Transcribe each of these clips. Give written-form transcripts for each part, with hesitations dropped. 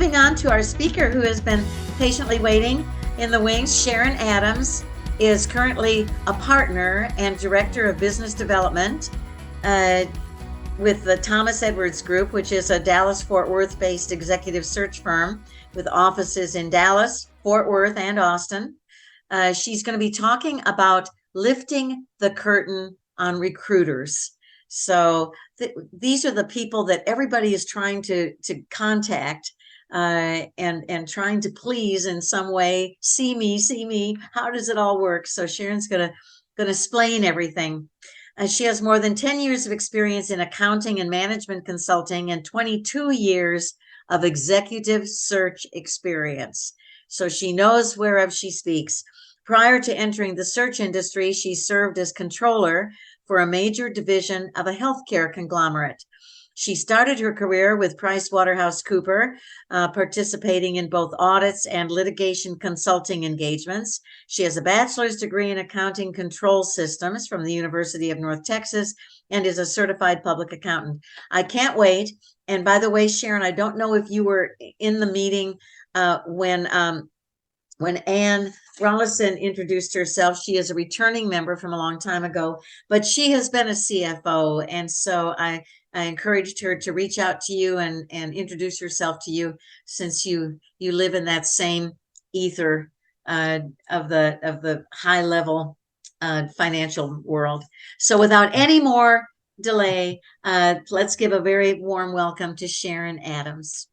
moving on to our speaker who has been patiently waiting in the wings. Sharon Adams is currently a partner and director of business development with the Thomas Edwards Group, which is a Dallas-Fort Worth-based executive search firm with offices in Dallas, Fort Worth, and Austin. She's going to be talking about lifting the curtain on recruiters. So these are the people that everybody is trying to contact and trying to please in some way. See me. How does it all work? So Sharon's gonna explain everything. She has more than 10 years of experience in accounting and management consulting and 22 years of executive search experience. So she knows whereof she speaks. Prior to entering the search industry, she served as controller for a major division of a healthcare conglomerate. She started her career with PricewaterhouseCoopers, participating in both audits and litigation consulting engagements. She has a bachelor's degree in accounting control systems from the University of North Texas and is a certified public accountant. I can't wait. And by the way, Sharon, I don't know if you were in the meeting when Ann Rollison introduced herself. She is a returning member from a long time ago, but she has been a CFO. And so I encouraged her to reach out to you and introduce herself to you, since you live in that same ether of the high level financial world. So without any more delay, let's give a very warm welcome to Sharon Adams.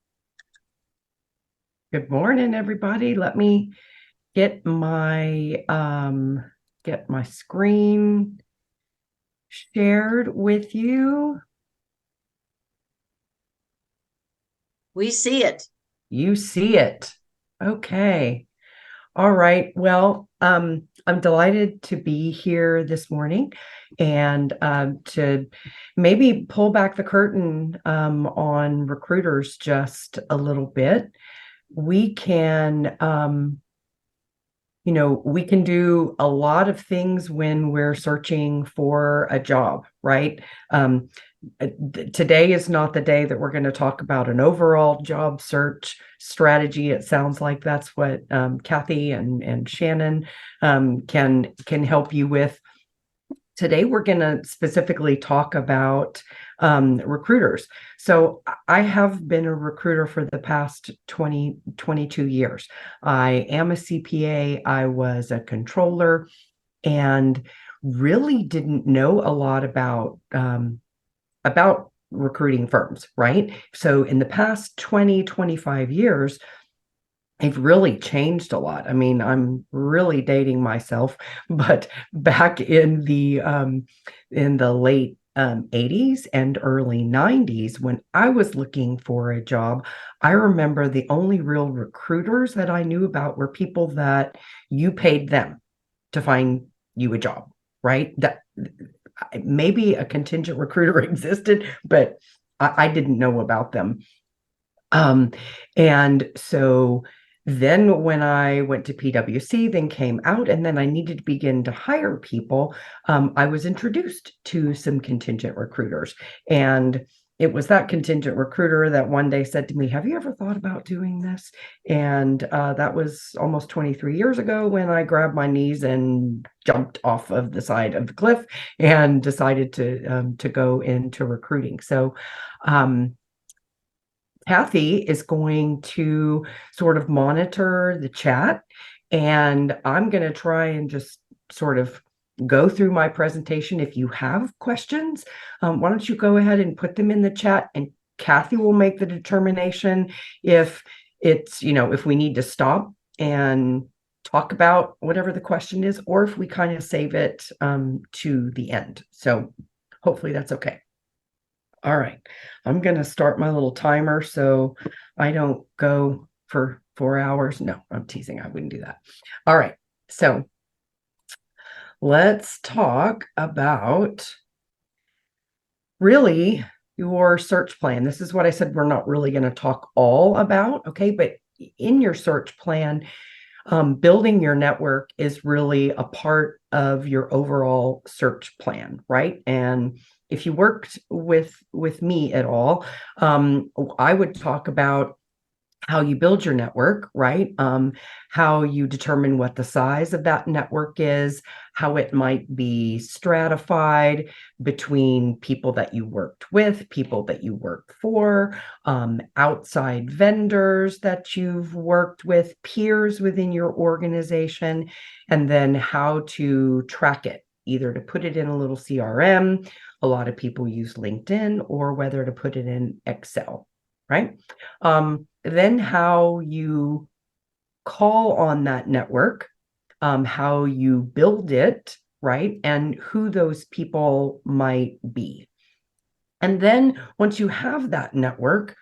Good morning, everybody. Let me get my screen shared with you. We see it. You see it. Okay. All right. Well, I'm delighted to be here this morning and to maybe pull back the curtain on recruiters just a little bit. We can, we can do a lot of things when we're searching for a job, right? Today is not the day that we're going to talk about an overall job search strategy. It sounds like that's what Kathy and Shannon can help you with. Today, we're going to specifically talk about recruiters. So I have been a recruiter for the past 22 years. I am a CPA. I was a controller and really didn't know a lot about recruiting firms, right? So in the past 25 years, I've really changed a lot. I mean, I'm really dating myself, but back in the late 80s and early 90s, when I was looking for a job, I remember the only real recruiters that I knew about were people that you paid them to find you a job, right? That maybe a contingent recruiter existed, but I didn't know about them. And so then when I went to PwC, then came out, and then I needed to begin to hire people, I was introduced to some contingent recruiters. And it was that contingent recruiter that one day said to me, "Have you ever thought about doing this?" And that was almost 23 years ago when I grabbed my knees and jumped off of the side of the cliff and decided to go into recruiting. So Kathy is going to sort of monitor the chat, and I'm going to try and just sort of go through my presentation. If you have questions, why don't you go ahead and put them in the chat, and Kathy will make the determination if it's, if we need to stop and talk about whatever the question is, or if we kind of save it to the end. So hopefully that's okay. All right, I'm going to start my little timer so I don't go for 4 hours. No, I'm teasing. I wouldn't do that. All right, so let's talk about really your search plan. This is what I said we're not really going to talk all about, okay? But in your search plan, building your network is really a part of your overall search plan, right? And if you worked with me at all, I would talk about how you build your network, right? How you determine what the size of that network is, how it might be stratified between people that you worked with, people that you worked for, outside vendors that you've worked with, peers within your organization, and then how to track it, either to put it in a little CRM. A lot of people use LinkedIn, or whether to put it in Excel, right? Then how you call on that network, how you build it, right? And who those people might be. And then once you have that network,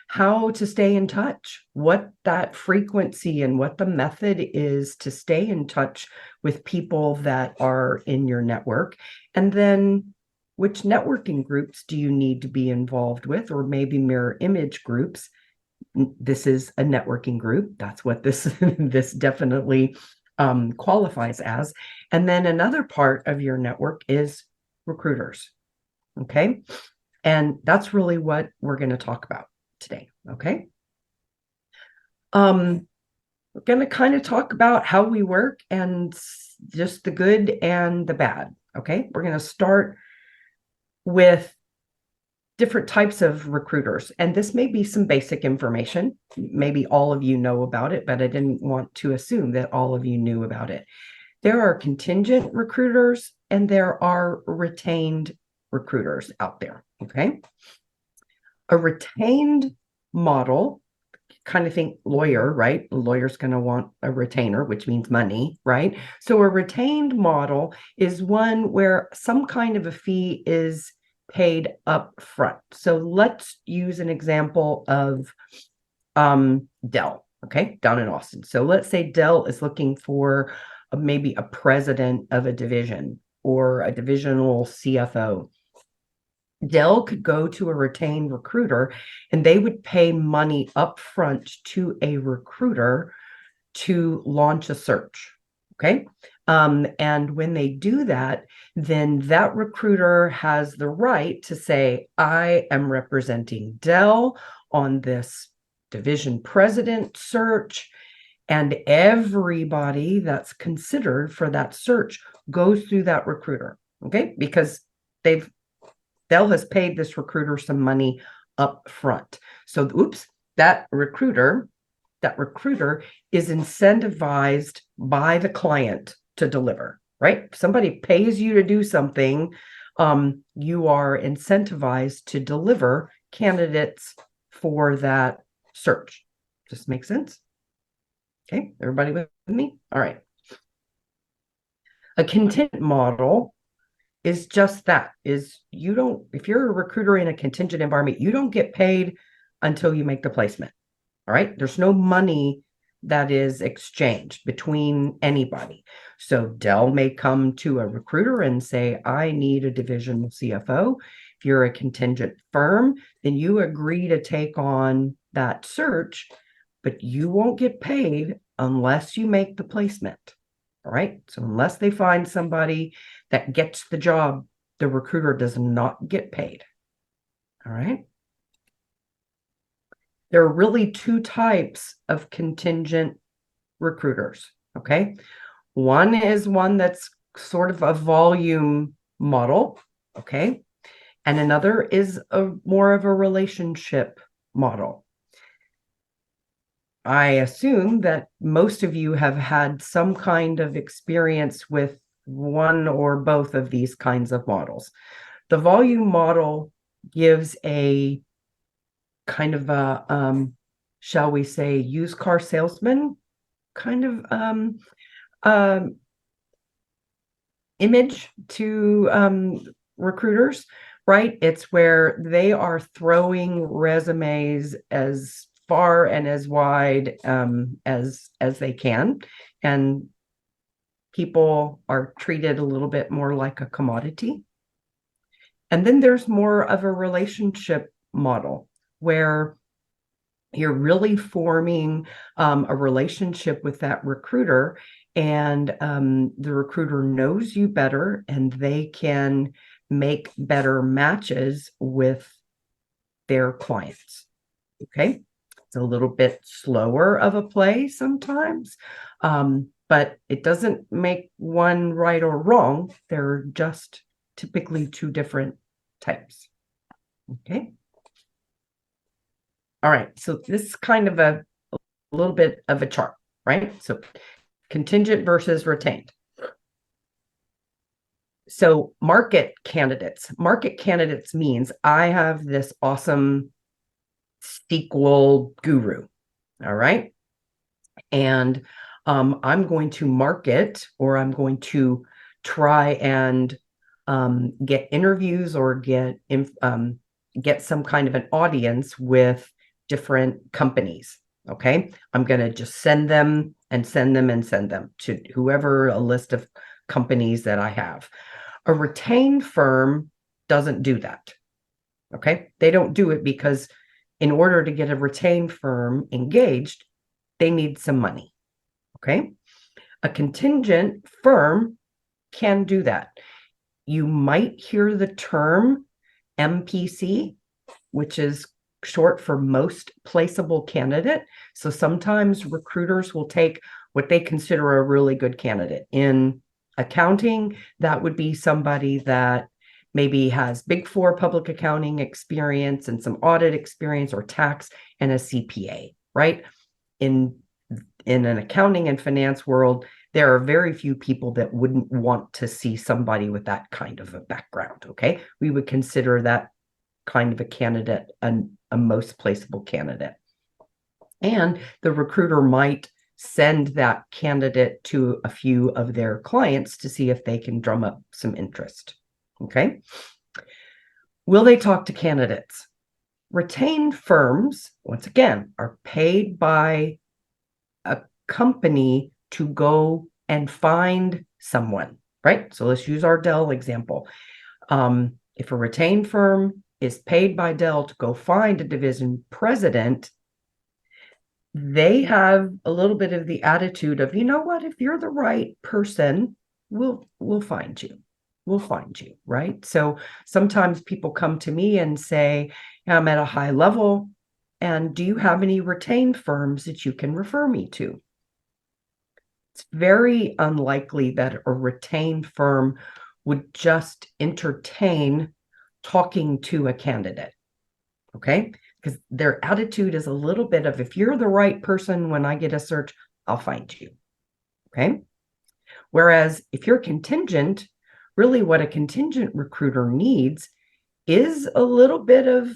how to stay in touch, what that frequency and what the method is to stay in touch with people that are in your network. And then which networking groups do you need to be involved with, or maybe mirror image groups. This is a networking group. That's what this this definitely qualifies as. And then another part of your network is recruiters. Okay. And that's really what we're going to talk about today. Okay. We're going to kind of talk about how we work and just the good and the bad. Okay. We're going to start with different types of recruiters. And this may be some basic information. Maybe all of you know about it, but I didn't want to assume that all of you knew about it. There are contingent recruiters and there are retained recruiters out there. Okay. A retained model, kind of think lawyer, right? A lawyer's going to want a retainer, which means money, right? So a retained model is one where some kind of a fee is paid up front. So let's use an example of Dell, okay, down in Austin. So let's say Dell is looking for maybe a president of a division or a divisional CFO. Dell could go to a retained recruiter and they would pay money up front to a recruiter to launch a search. Okay. And when they do that, then that recruiter has the right to say, I am representing Dell on this division president search. And everybody that's considered for that search goes through that recruiter. Okay. Because Dell has paid this recruiter some money up front. So, oops, that recruiter is incentivized by the client to deliver, right? If somebody pays you to do something, you are incentivized to deliver candidates for that search. Does this make sense? Okay, everybody with me? All right. A contingent model is just that, is you don't, if you're a recruiter in a contingent environment, you don't get paid until you make the placement. All right. There's no money that is exchanged between anybody. So Dell may come to a recruiter and say, I need a divisional CFO. If you're a contingent firm, then you agree to take on that search, but you won't get paid unless you make the placement. All right. So unless they find somebody that gets the job, the recruiter does not get paid. All right. There are really two types of contingent recruiters. Okay. One is one that's sort of a volume model. Okay. And another is more of a relationship model. I assume that most of you have had some kind of experience with one or both of these kinds of models. The volume model gives a kind of a, shall we say, used car salesman kind of image to recruiters, right? It's where they are throwing resumes as far and as wide as they can, and people are treated a little bit more like a commodity. And then there's more of a relationship model where you're really forming a relationship with that recruiter, and the recruiter knows you better and they can make better matches with their clients. Okay. Does It's a little bit slower of a play sometimes, but it doesn't make one right or wrong. They're just typically two different types. Okay. All right. So this is kind of a little bit of a chart, right? So contingent versus retained. So market candidates means I have this awesome SQL guru. All right. And I'm going to market, or I'm going to try and get interviews or get some kind of an audience with different companies. Okay. I'm going to just send them to whoever, a list of companies that I have. A retained firm doesn't do that. Okay. They don't do it because in order to get a retained firm engaged, they need some money. Okay. A contingent firm can do that. You might hear the term MPC, which is short for most placeable candidate. So sometimes recruiters will take what they consider a really good candidate. In accounting, that would be somebody that maybe has Big Four public accounting experience and some audit experience, or tax, and a CPA, right? In an accounting and finance world, there are very few people that wouldn't want to see somebody with that kind of a background. Okay. We would consider that kind of a candidate a most placeable candidate. And the recruiter might send that candidate to a few of their clients to see if they can drum up some interest. Okay. Will they talk to candidates? Retained firms, once again, are paid by a company to go and find someone, right? So let's use our Dell example. If a retained firm is paid by Dell to go find a division president, they have a little bit of the attitude of, you know what, if you're the right person, we'll find you. We'll find you, right? So sometimes people come to me and say, I'm at a high level, and do you have any retained firms that you can refer me to? It's very unlikely that a retained firm would just entertain talking to a candidate, okay? Because their attitude is a little bit of, if you're the right person, when I get a search, I'll find you, okay? Whereas if you're contingent, really what a contingent recruiter needs is a little bit of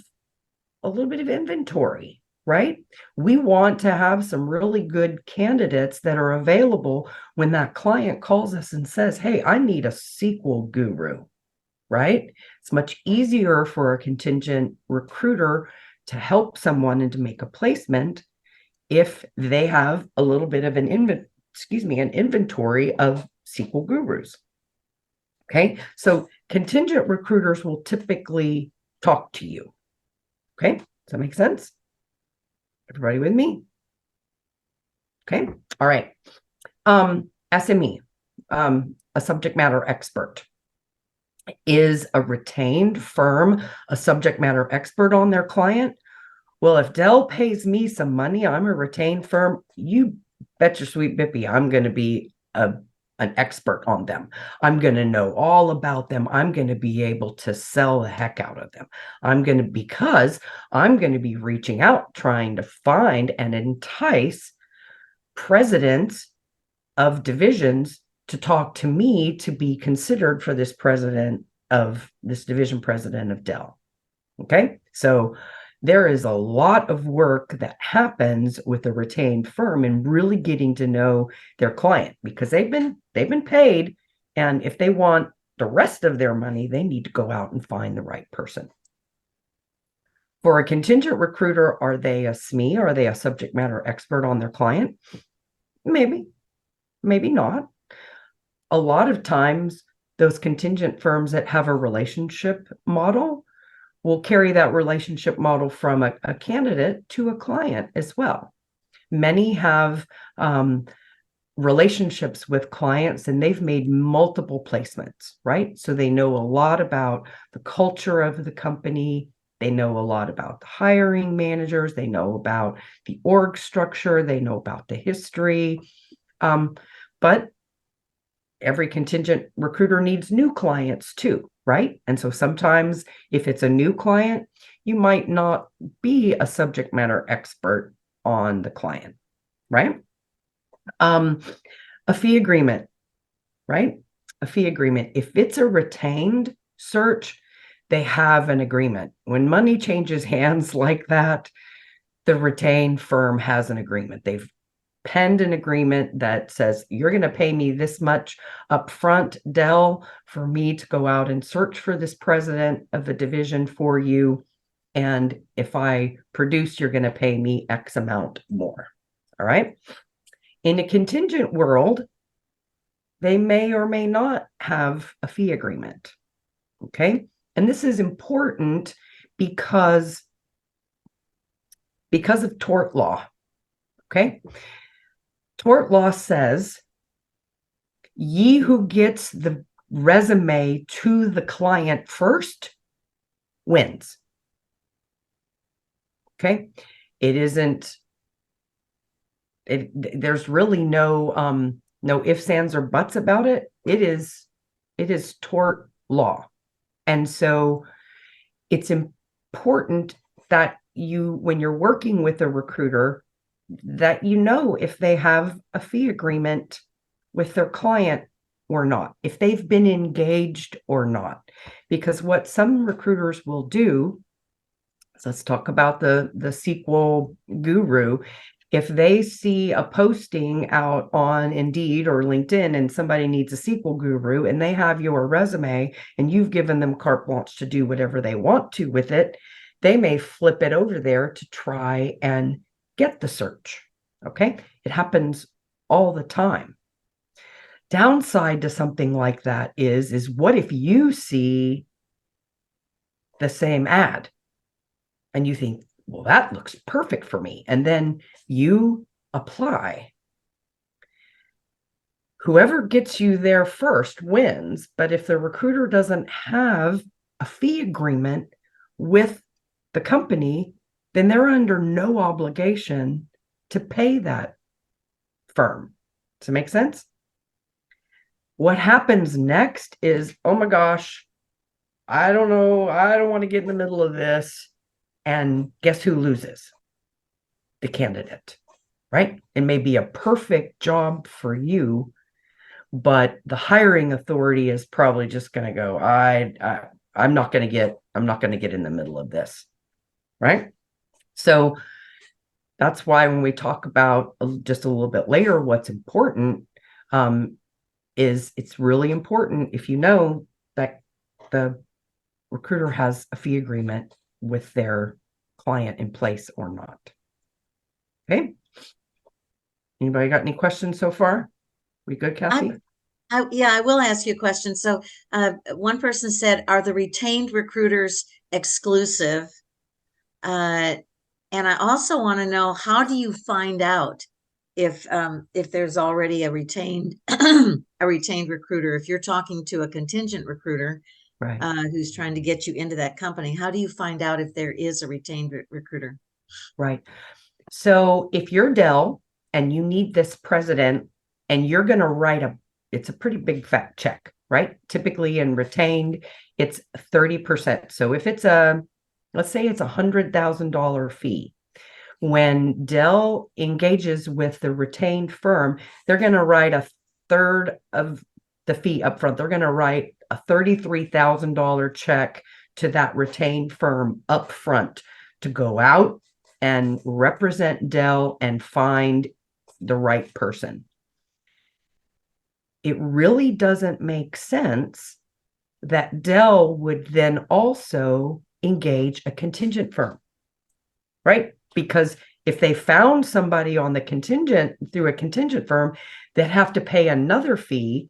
inventory, right? We want to have some really good candidates that are available when that client calls us and says, hey, I need a SQL guru, right? It's much easier for a contingent recruiter to help someone and to make a placement if they have a little bit of an inventory of SQL gurus. Okay, so contingent recruiters will typically talk to you. Okay, does that make sense? Everybody with me? Okay, all right. SME, a subject matter expert. Is a retained firm a subject matter expert on their client? Well, if Dell pays me some money, I'm a retained firm. You bet your sweet bippy, I'm going to be an expert on them. I'm going to know all about them. I'm going to be able to sell the heck out of them. Because I'm going to be reaching out, trying to find and entice presidents of divisions to talk to me to be considered for this division president of Dell. Okay. So there is a lot of work that happens with a retained firm and really getting to know their client, because they've been paid. And if they want the rest of their money, they need to go out and find the right person. For a contingent recruiter, are they a SME? Are they a subject matter expert on their client? Maybe, maybe not. A lot of times, those contingent firms that have a relationship model will carry that relationship model from a candidate to a client as well. Many have relationships with clients, and they've made multiple placements, right? So they know a lot about the culture of the company, They know a lot about the hiring managers. They know about the org structure. They know about the history. But every contingent recruiter needs new clients too, right? And so sometimes if it's a new client, you might not be a subject matter expert on the client, right? A fee agreement, right? A fee agreement. If it's a retained search, they have an agreement. When money changes hands like that, the retained firm has an agreement. They've penned an agreement that says, you're going to pay me this much upfront, Dell, for me to go out and search for this president of the division for you. And if I produce, you're going to pay me X amount more. All right. In a contingent world, they may or may not have a fee agreement. Okay. And this is important because of tort law. Okay. Tort law says, ye who gets the resume to the client first wins. Okay. It isn't, there's really no ifs, ands, or buts about it. It is tort law. And so it's important that when you're working with a recruiter, that if they have a fee agreement with their client or not, if they've been engaged or not. Because what some recruiters will do, so let's talk about the SQL guru. If they see a posting out on Indeed or LinkedIn and somebody needs a SQL guru and they have your resume and you've given them carte blanche to do whatever they want to with it, they may flip it over there to try and get the search. Okay. It happens all the time. Downside to something like that is what if you see the same ad and you think, well, that looks perfect for me. And then you apply. Whoever gets you there first wins. But if the recruiter doesn't have a fee agreement with the company, then they're under no obligation to pay that firm. Does it make sense? What happens next is, oh my gosh, I don't know. I don't want to get in the middle of this. And guess who loses? The candidate, right? It may be a perfect job for you, but the hiring authority is probably just going to go, I'm not going to get in the middle of this, right? So that's why when we talk about just a little bit later, what's important is it's really important if you know that the recruiter has a fee agreement with their client in place or not. Okay. Anybody got any questions so far? We good, Kathy? I will ask you a question. So one person said, are the retained recruiters exclusive? And I also want to know, how do you find out if there's already a retained recruiter? If you're talking to a contingent recruiter, Right. Who's trying to get you into that company, how do you find out if there is a retained recruiter? Right. So if you're Dell and you need this president and you're going to write it's a pretty big fat check, right? Typically in retained, it's 30%. So if it's let's say it's $100,000 fee. When Dell engages with the retained firm, they're going to write a third of the fee upfront. They're going to write a $33,000 check to that retained firm upfront to go out and represent Dell and find the right person. It really doesn't make sense that Dell would then also engage a contingent firm, right? Because if they found somebody on the contingent through a contingent firm, they'd have to pay another fee.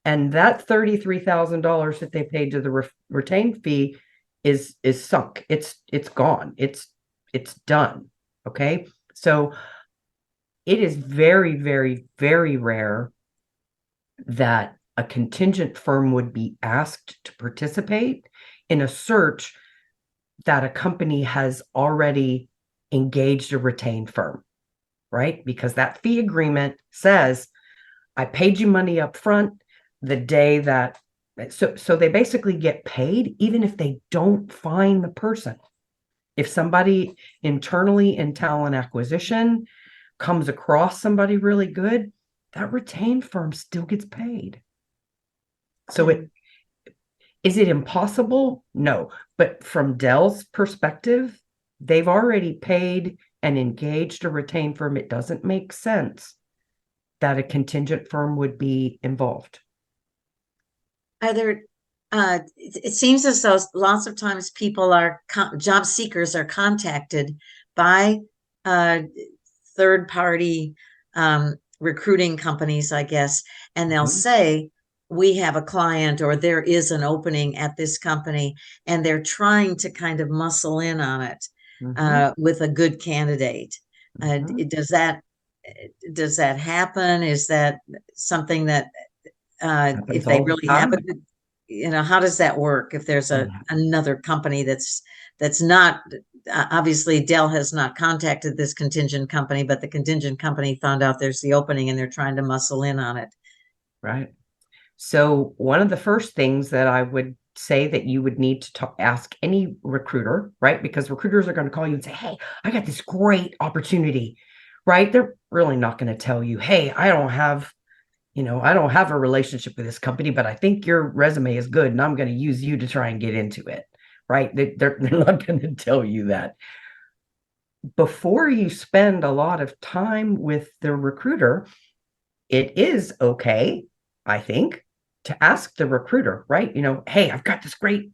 And that $33,000 that they paid to the retained fee is sunk. It's gone. It's done. Okay. So it is very, very, very rare that a contingent firm would be asked to participate in a search that a company has already engaged a retained firm, right? Because that fee agreement says, I paid you money up front the day that, so they basically get paid even if they don't find the person. If somebody internally in talent acquisition comes across somebody really good, that retained firm still gets paid. So is it impossible? No. But from Dell's perspective, they've already paid and engaged a retained firm. It doesn't make sense that a contingent firm would be involved. Are there, it seems as though lots of times people are, job seekers are contacted by third party recruiting companies, I guess, and they'll say, we have a client or there is an opening at this company, and they're trying to kind of muscle in on it with a good candidate. Does that happen? Is that something that if they really have it, how does that work if there's another company that's not obviously Dell has not contacted this contingent company, but the contingent company found out there's the opening and they're trying to muscle in on it? Right. So one of the first things that I would say that you would need to ask any recruiter, right? Because recruiters are going to call you and say, hey, I got this great opportunity, right? They're really not going to tell you, hey, I don't have a relationship with this company, but I think your resume is good and I'm going to use you to try and get into it, right? They're not going to tell you that. Before you spend a lot of time with the recruiter, it is okay, I think, to ask the recruiter, right? Hey, I've got this great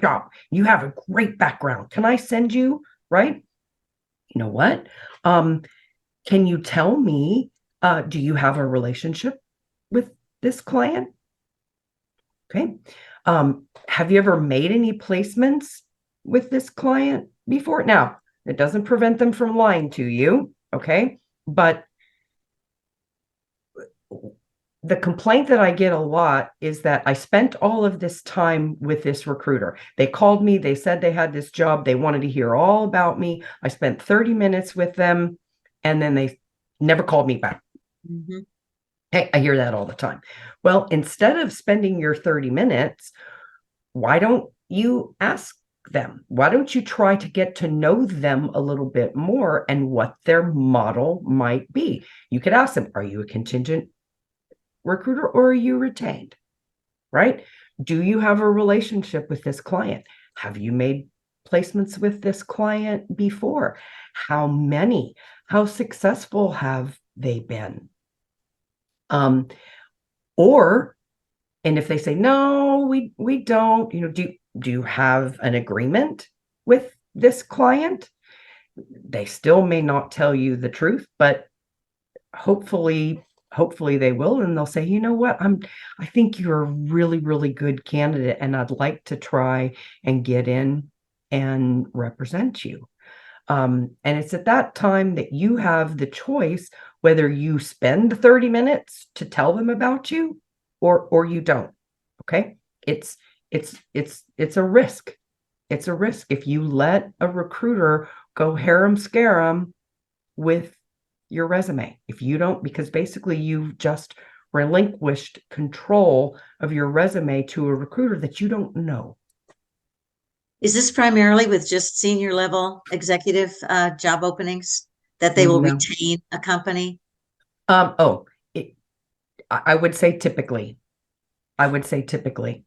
job. You have a great background. Can I send you, right? You know what? Can you tell me, do you have a relationship with this client? Okay. Have you ever made any placements with this client before? Now, it doesn't prevent them from lying to you, okay? But the complaint that I get a lot is that I spent all of this time with this recruiter. They called me, they said they had this job, they wanted to hear all about me. I spent 30 minutes with them, and then they never called me back. Hey, I hear that all the time. Well, instead of spending your 30 minutes, why don't you ask them? Why don't you try to get to know them a little bit more and what their model might be? You could ask them, are you a contingent recruiter or are you retained, right? Do you have a relationship with this client? Have you made placements with this client before? How many? How successful have they been? And if they say, no, we don't, do you have an agreement with this client? They still may not tell you the truth, but hopefully they will, and they'll say, you know what, I think you're a really, really good candidate, and I'd like to try and get in and represent you. And it's at that time that you have the choice whether you spend 30 minutes to tell them about you or you don't. Okay. It's a risk. It's a risk if you let a recruiter go harem scarum with your resume. If you don't, because basically you've just relinquished control of your resume to a recruiter that you don't know. Is this primarily with just senior level executive job openings that they will retain a company? I would say typically. I would say typically.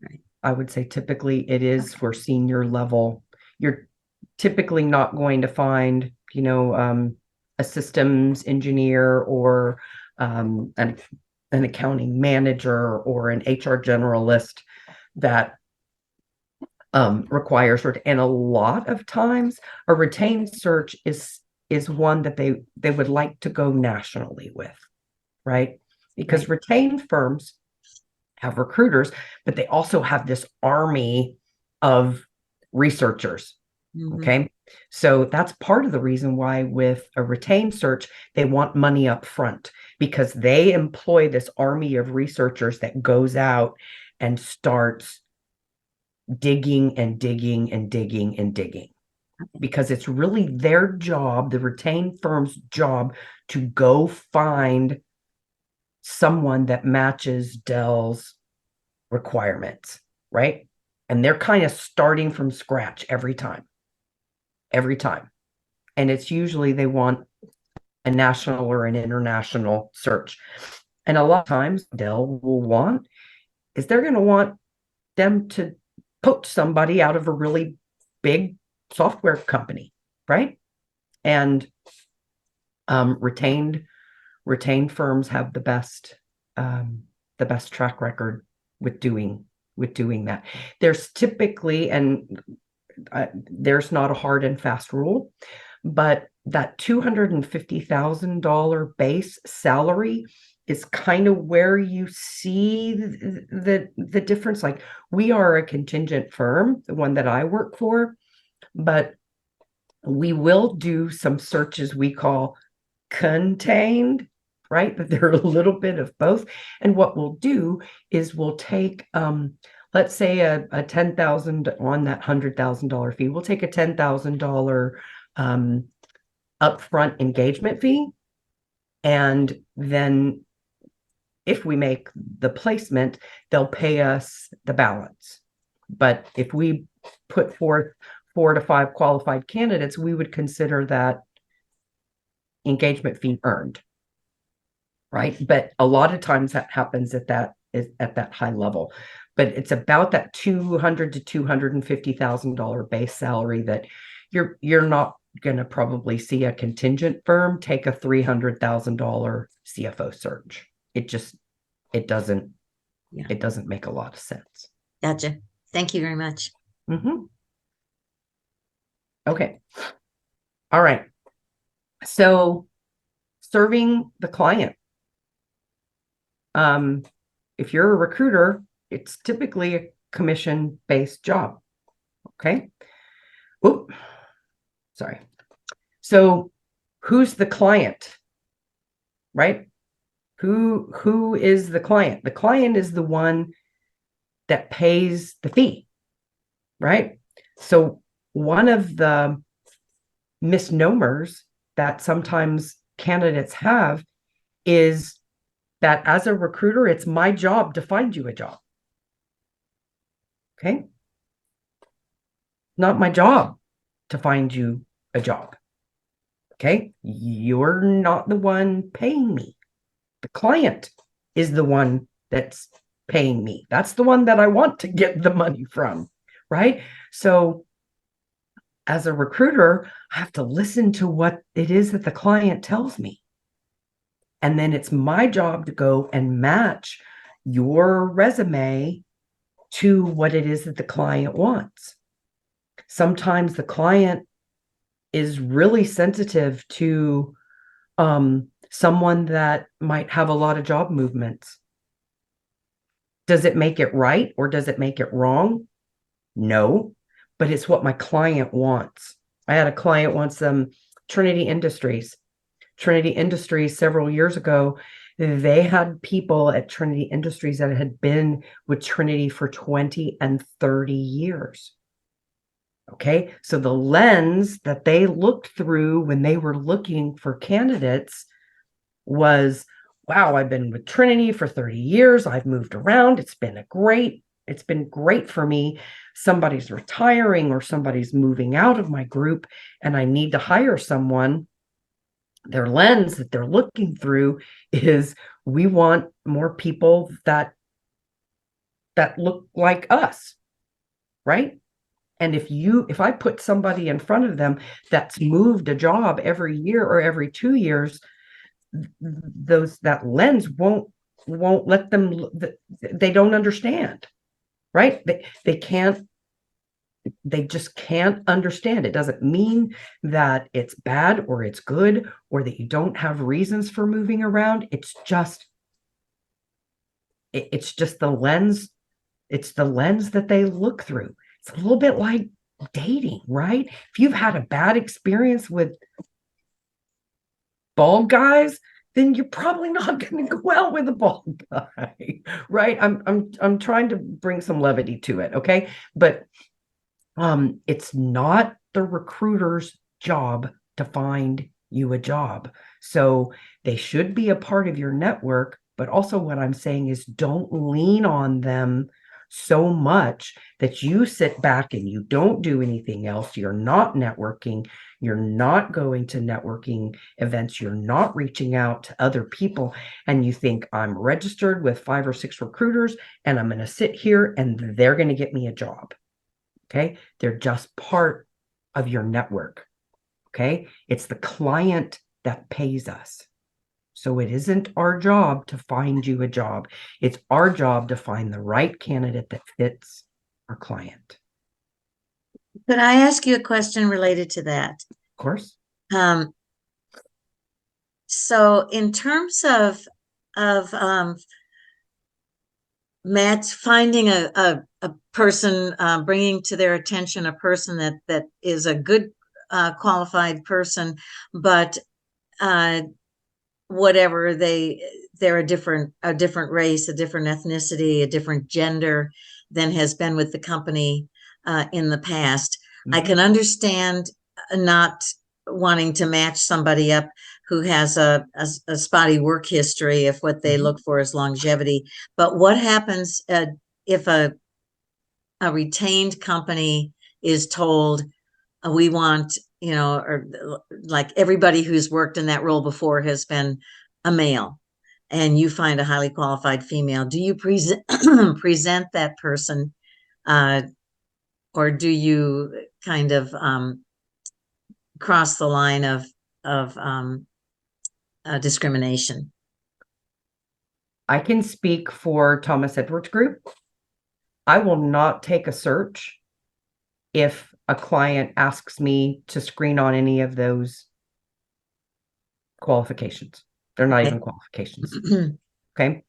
Right. I would say typically it is for senior level. You're typically not going to find, a systems engineer or an accounting manager or an HR generalist that requires, and a lot of times a retained search is one that they would like to go nationally with, right? Because retained firms have recruiters, but they also have this army of researchers. Okay. So that's part of the reason why with a retained search, they want money up front, because they employ this army of researchers that goes out and starts digging and digging and digging and digging, because it's really their job, the retained firm's job, to go find someone that matches Dell's requirements, right? And they're kind of starting from scratch every time. And it's usually they want a national or an international search. And a lot of times Dell will want is they're going to want them to poach somebody out of a really big software company, right? And retained firms have the best track record with doing that. There's typically, and there's not a hard and fast rule, but that $250,000 base salary is kind of where you see the difference. Like, we are a contingent firm, the one that I work for, but we will do some searches we call contained, right? But they're a little bit of both. And what we'll do is we'll take, let's say a $10,000 on that $100,000 fee. We'll take a $10,000 upfront engagement fee, and then if we make the placement, they'll pay us the balance. But if we put forth 4 to 5 qualified candidates, we would consider that engagement fee earned, right? But a lot of times that happens at that high level. But it's about that $200,000 to $250,000 base salary that you're not going to probably see a contingent firm take a $300,000 CFO search. It doesn't make a lot of sense. Gotcha. Thank you very much. Okay. All right. So serving the client. If you're a recruiter, it's typically a commission-based job. Okay. Oops. Sorry. So who's the client, right? Who is the client? The client is the one that pays the fee, right? So one of the misnomers that sometimes candidates have is that as a recruiter, it's my job to find you a job. Okay? Not my job to find you a job. Okay? You're not the one paying me. The client is the one that's paying me. That's the one that I want to get the money from, right? So as a recruiter, I have to listen to what it is that the client tells me. And then it's my job to go and match your resume to what it is that the client wants. Sometimes the client is really sensitive to someone that might have a lot of job movements. Does it make it right or does it make it wrong? No, but it's what my client wants. I had a client once, Trinity Industries several years ago. They had people at Trinity Industries that had been with Trinity for 20 and 30 years. Okay, so the lens that they looked through when they were looking for candidates was, wow, I've been with Trinity for 30 years. I've moved around. It's been great for me. Somebody's retiring or somebody's moving out of my group and I need to hire someone. Their lens that they're looking through is, we want more people that look like us, right? And if I put somebody in front of them that's moved a job every year or every 2 years, that lens won't let them, they don't understand, right? They just can't understand. It doesn't mean that it's bad or it's good or that you don't have reasons for moving around. It's just the lens. It's the lens that they look through. It's a little bit like dating, right? If you've had a bad experience with bald guys, then you're probably not going to go out with a bald guy, right? I'm trying to bring some levity to it, okay? But it's not the recruiter's job to find you a job. So they should be a part of your network, but also what I'm saying is don't lean on them so much that you sit back and you don't do anything else. You're not networking. You're not going to networking events. You're not reaching out to other people. And you think, I'm registered with 5 or 6 recruiters and I'm going to sit here and they're going to get me a job. Okay. They're just part of your network. Okay. It's the client that pays us. So it isn't our job to find you a job. It's our job to find the right candidate that fits our client. Could I ask you a question related to that? Of course. So in terms of Matt finding a person, bringing to their attention a person that is a good qualified person, but whatever they're a different race, a different ethnicity, a different gender than has been with the company in the past. I can understand not wanting to match somebody up who has a spotty work history if what they look for is longevity. But what happens if a retained company is told, we want, or like everybody who's worked in that role before has been a male, and you find a highly qualified female? Do you present that person, or do you kind of cross the line of discrimination? I can speak for Thomas Edwards Group. I will not take a search if a client asks me to screen on any of those qualifications. They're not even qualifications. Okay.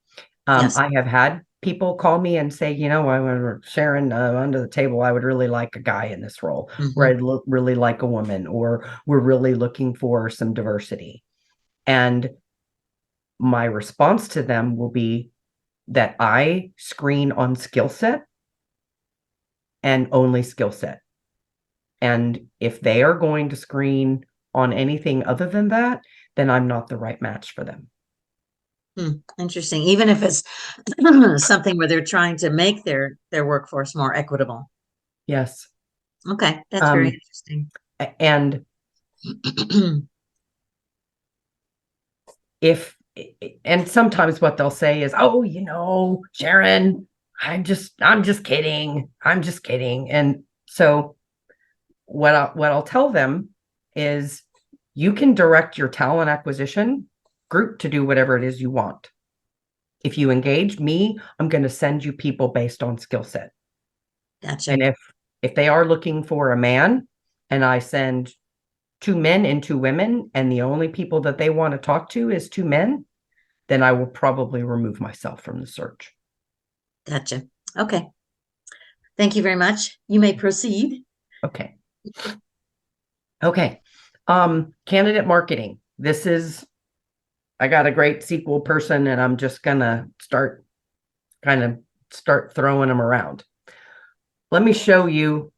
Yes. I have had people call me and say, Sharon, under the table, I would really like a guy in this role, or I'd really like a woman, or we're really looking for some diversity. And my response to them will be that I screen on skill set and only skill set. And if they are going to screen on anything other than that, then I'm not the right match for them. Interesting. Even if it's something where they're trying to make their workforce more equitable. Yes. Okay, that's very interesting. And sometimes what they'll say is, oh, Sharon, I'm just kidding. I'm just kidding. And so what I'll tell them is, you can direct your talent acquisition group to do whatever it is you want. If you engage me, I'm going to send you people based on skill set. Gotcha. And if they are looking for a man and I send 2 men and 2 women, and the only people that they want to talk to is 2 men, then I will probably remove myself from the search. Gotcha. Okay. Thank you very much. You may proceed. Okay. Candidate marketing. I got a great SQL person and I'm just gonna start throwing them around. Let me show you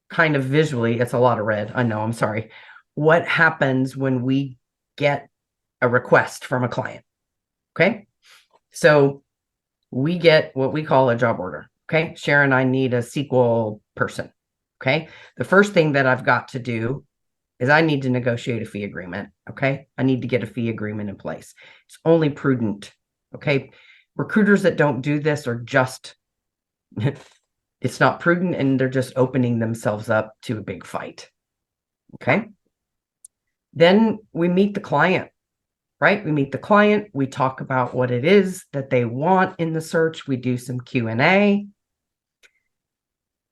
kind of visually. It's a lot of red. I know, I'm sorry. What happens when we get a request from a client? Okay. So we get what we call a job order. Okay. Sharon, I need a SQL person. Okay. The first thing that I've got to do is I need to negotiate a fee agreement. Okay. I need to get a fee agreement in place. It's only prudent. Okay. Recruiters that don't do this are just, it's not prudent, and they're just opening themselves up to a big fight. Okay. Then we meet the client, right? We meet the client. We talk about what it is that they want in the search. We do some Q&A.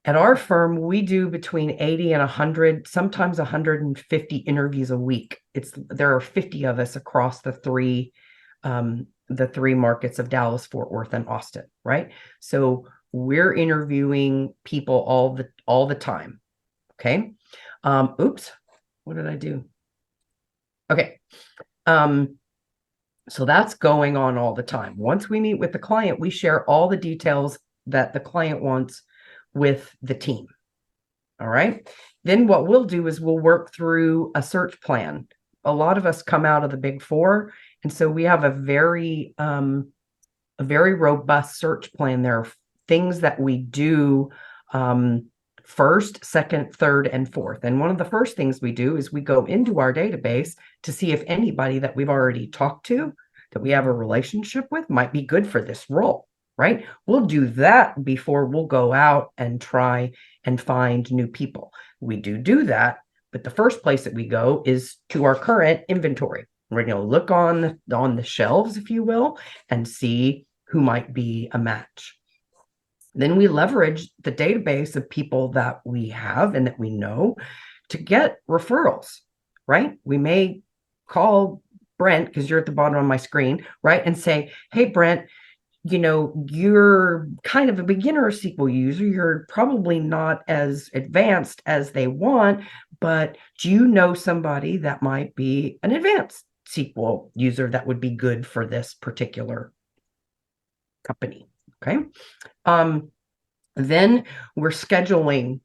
At our firm, we do between 80 and 100, sometimes 150 interviews a week. There are 50 of us across the three markets of Dallas, Fort Worth, and Austin, right? So we're interviewing people all the time. Okay. Oops, what did I do? Okay. So that's going on all the time. Once we meet with the client, we share all the details that the client wants with the team. All right. Then what we'll do is we'll work through a search plan. A lot of us come out of the Big Four, and so we have a very robust search plan. There are things that we do first, second, third, and fourth. And one of the first things we do is we go into our database to see if anybody that we've already talked to, that we have a relationship with, might be good for this role, right? We'll do that before we'll go out and try and find new people. We do that, but the first place that we go is to our current inventory. We're going to look on the shelves, if you will, and see who might be a match. Then we leverage the database of people that we have and that we know to get referrals, right? We may call Brent, because you're at the bottom of my screen, right? And say, hey, Brent, you're kind of a beginner SQL user. You're probably not as advanced as they want, but do you know somebody that might be an advanced SQL user that would be good for this particular company? Okay. Then we're scheduling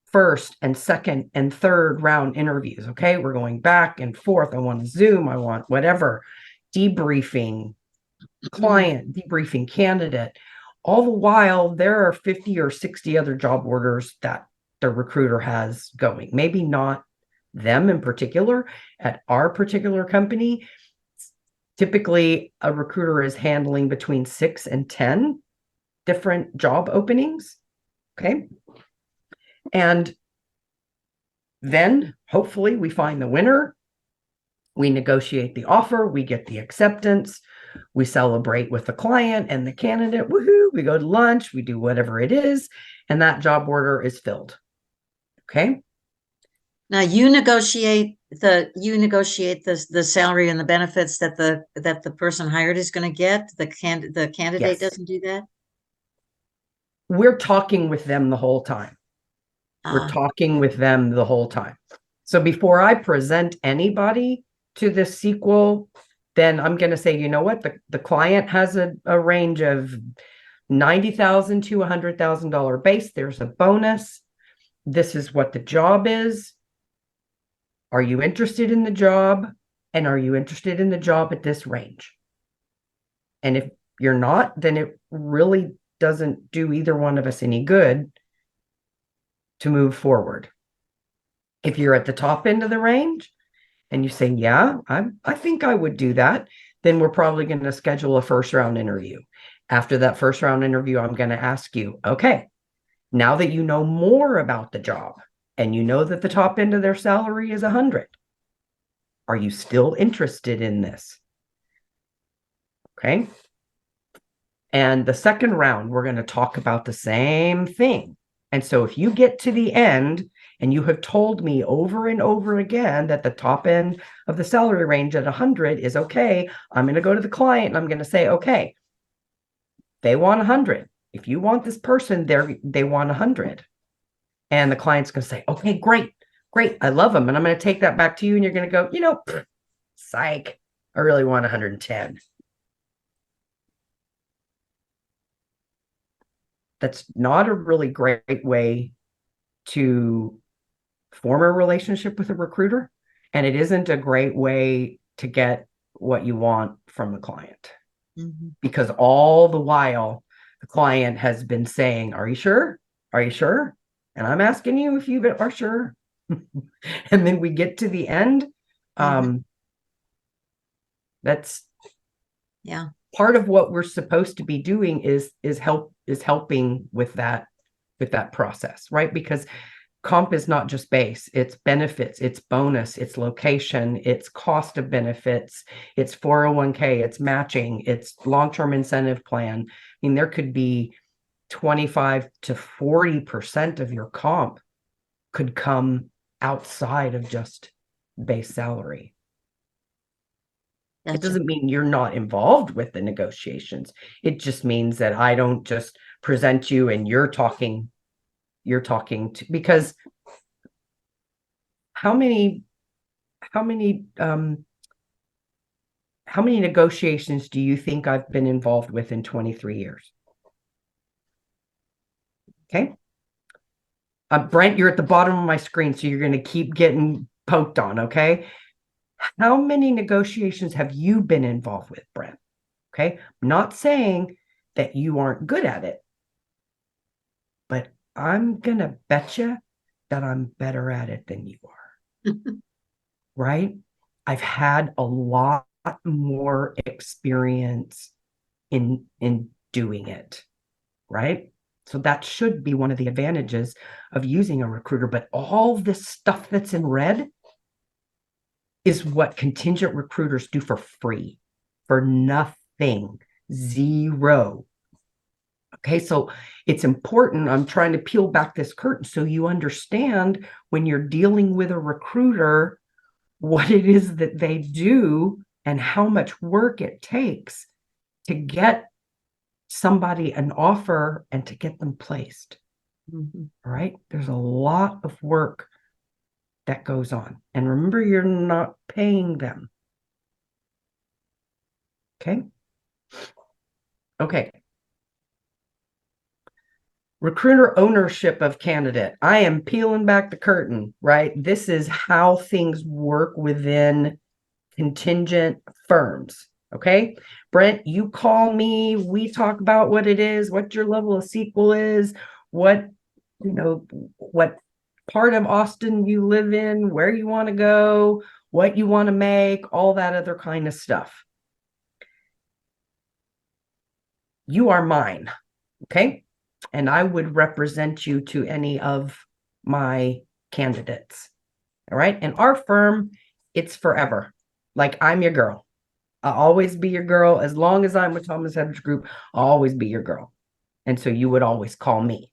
first and second and third round interviews. Okay. We're going back and forth. I want a Zoom. I want whatever, debriefing client, debriefing candidate. All the while, there are 50 or 60 other job orders that the recruiter has going. Maybe not them in particular. At our particular company, typically a recruiter is handling between 6 and 10 different job openings. Okay. And then hopefully we find the winner. We negotiate the offer. We get the acceptance. We celebrate with the client and the candidate. Woohoo. We go to lunch. We do whatever it is. And that job order is filled. Okay. Now you negotiate the salary and the benefits that the person hired is going to get. The candidate Yes. doesn't do that. We're talking with them the whole time. We're talking with them the whole time. So before I present anybody to this SQL, then I'm going to say, you know what? The client has a range of $90,000 to $100,000 base. There's a bonus. This is what the job is. Are you interested in the job? And are you interested in the job at this range? And if you're not, then it really doesn't do either one of us any good to move forward. If you're at the top end of the range and you say, yeah, I think I would do that, then we're probably going to schedule a first round interview. After that first round interview, I'm going to ask you, okay, now that you know more about the job and you know that the top end of their salary is 100, are you still interested in this? Okay. And the second round, we're going to talk about the same thing. And so if you get to the end and you have told me over and over again that the top end of the salary range at 100 is okay, I'm going to go to the client and I'm going to say, okay, they want 100. If you want this person, they want 100. And the client's going to say, okay, great, I love them. And I'm going to take that back to you and you're going to go, psych, I really want 110. That's not a really great way to form a relationship with a recruiter. And it isn't a great way to get what you want from the client. Mm-hmm. Because all the while, the client has been saying, are you sure? Are you sure? And I'm asking you if you are sure. And then we get to the end. Mm-hmm. That's part of what we're supposed to be doing is helping with that process, right? Because comp is not just base, it's benefits, it's bonus, it's location, it's cost of benefits, it's 401k, it's matching, it's long-term incentive plan. I mean, there could be 25 to 40% of your comp could come outside of just base salary. Gotcha. It doesn't mean you're not involved with the negotiations. It just means that I don't just present you and you're talking to, because how many how many negotiations do you think I've been involved with in 23 years? Okay. Brent, you're at the bottom of my screen, so you're going to keep getting poked on, okay? How many negotiations have you been involved with, Brent? Okay. I'm not saying that you aren't good at it, but I'm going to bet you that I'm better at it than you are. Right? I've had a lot more experience in doing it, right? So that should be one of the advantages of using a recruiter. But all this stuff that's in red is what contingent recruiters do for free, for nothing, zero. Okay, so it's important. I'm trying to peel back this curtain so you understand when you're dealing with a recruiter what it is that they do and how much work it takes to get somebody an offer and to get them placed. Mm-hmm. Right? There's a lot of work that goes on. And remember, you're not paying them. Okay? Okay. Recruiter ownership of candidate. I am peeling back the curtain, right? This is how things work within contingent firms. Okay. Brent, you call me, we talk about what it is, what your level of SQL is, what, what part of Austin you live in, where you want to go, what you want to make, all that other kind of stuff. You are mine. Okay. And I would represent you to any of my candidates. All right. And our firm, it's forever. Like I'm your girl. I'll always be your girl. As long as I'm with Thomas Edwards Group, I'll always be your girl. And so you would always call me.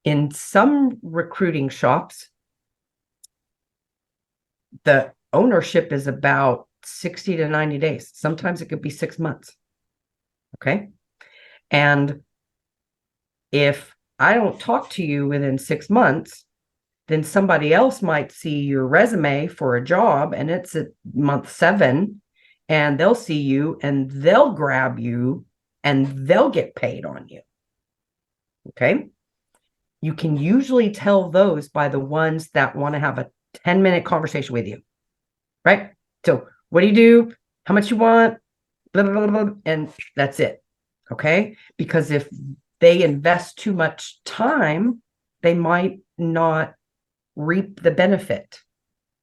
In some recruiting shops, the ownership is about 60 to 90 days. Sometimes it could be 6 months. Okay. And if I don't talk to you within 6 months, then somebody else might see your resume for a job and it's at month 7 and they'll see you and they'll grab you and they'll get paid on you. Okay. You can usually tell those by the ones that want to have a 10-minute conversation with you. Right. So what do you do? How much you want? Blah, blah, blah, blah, and that's it. Okay. Because if they invest too much time, they might not reap the benefit,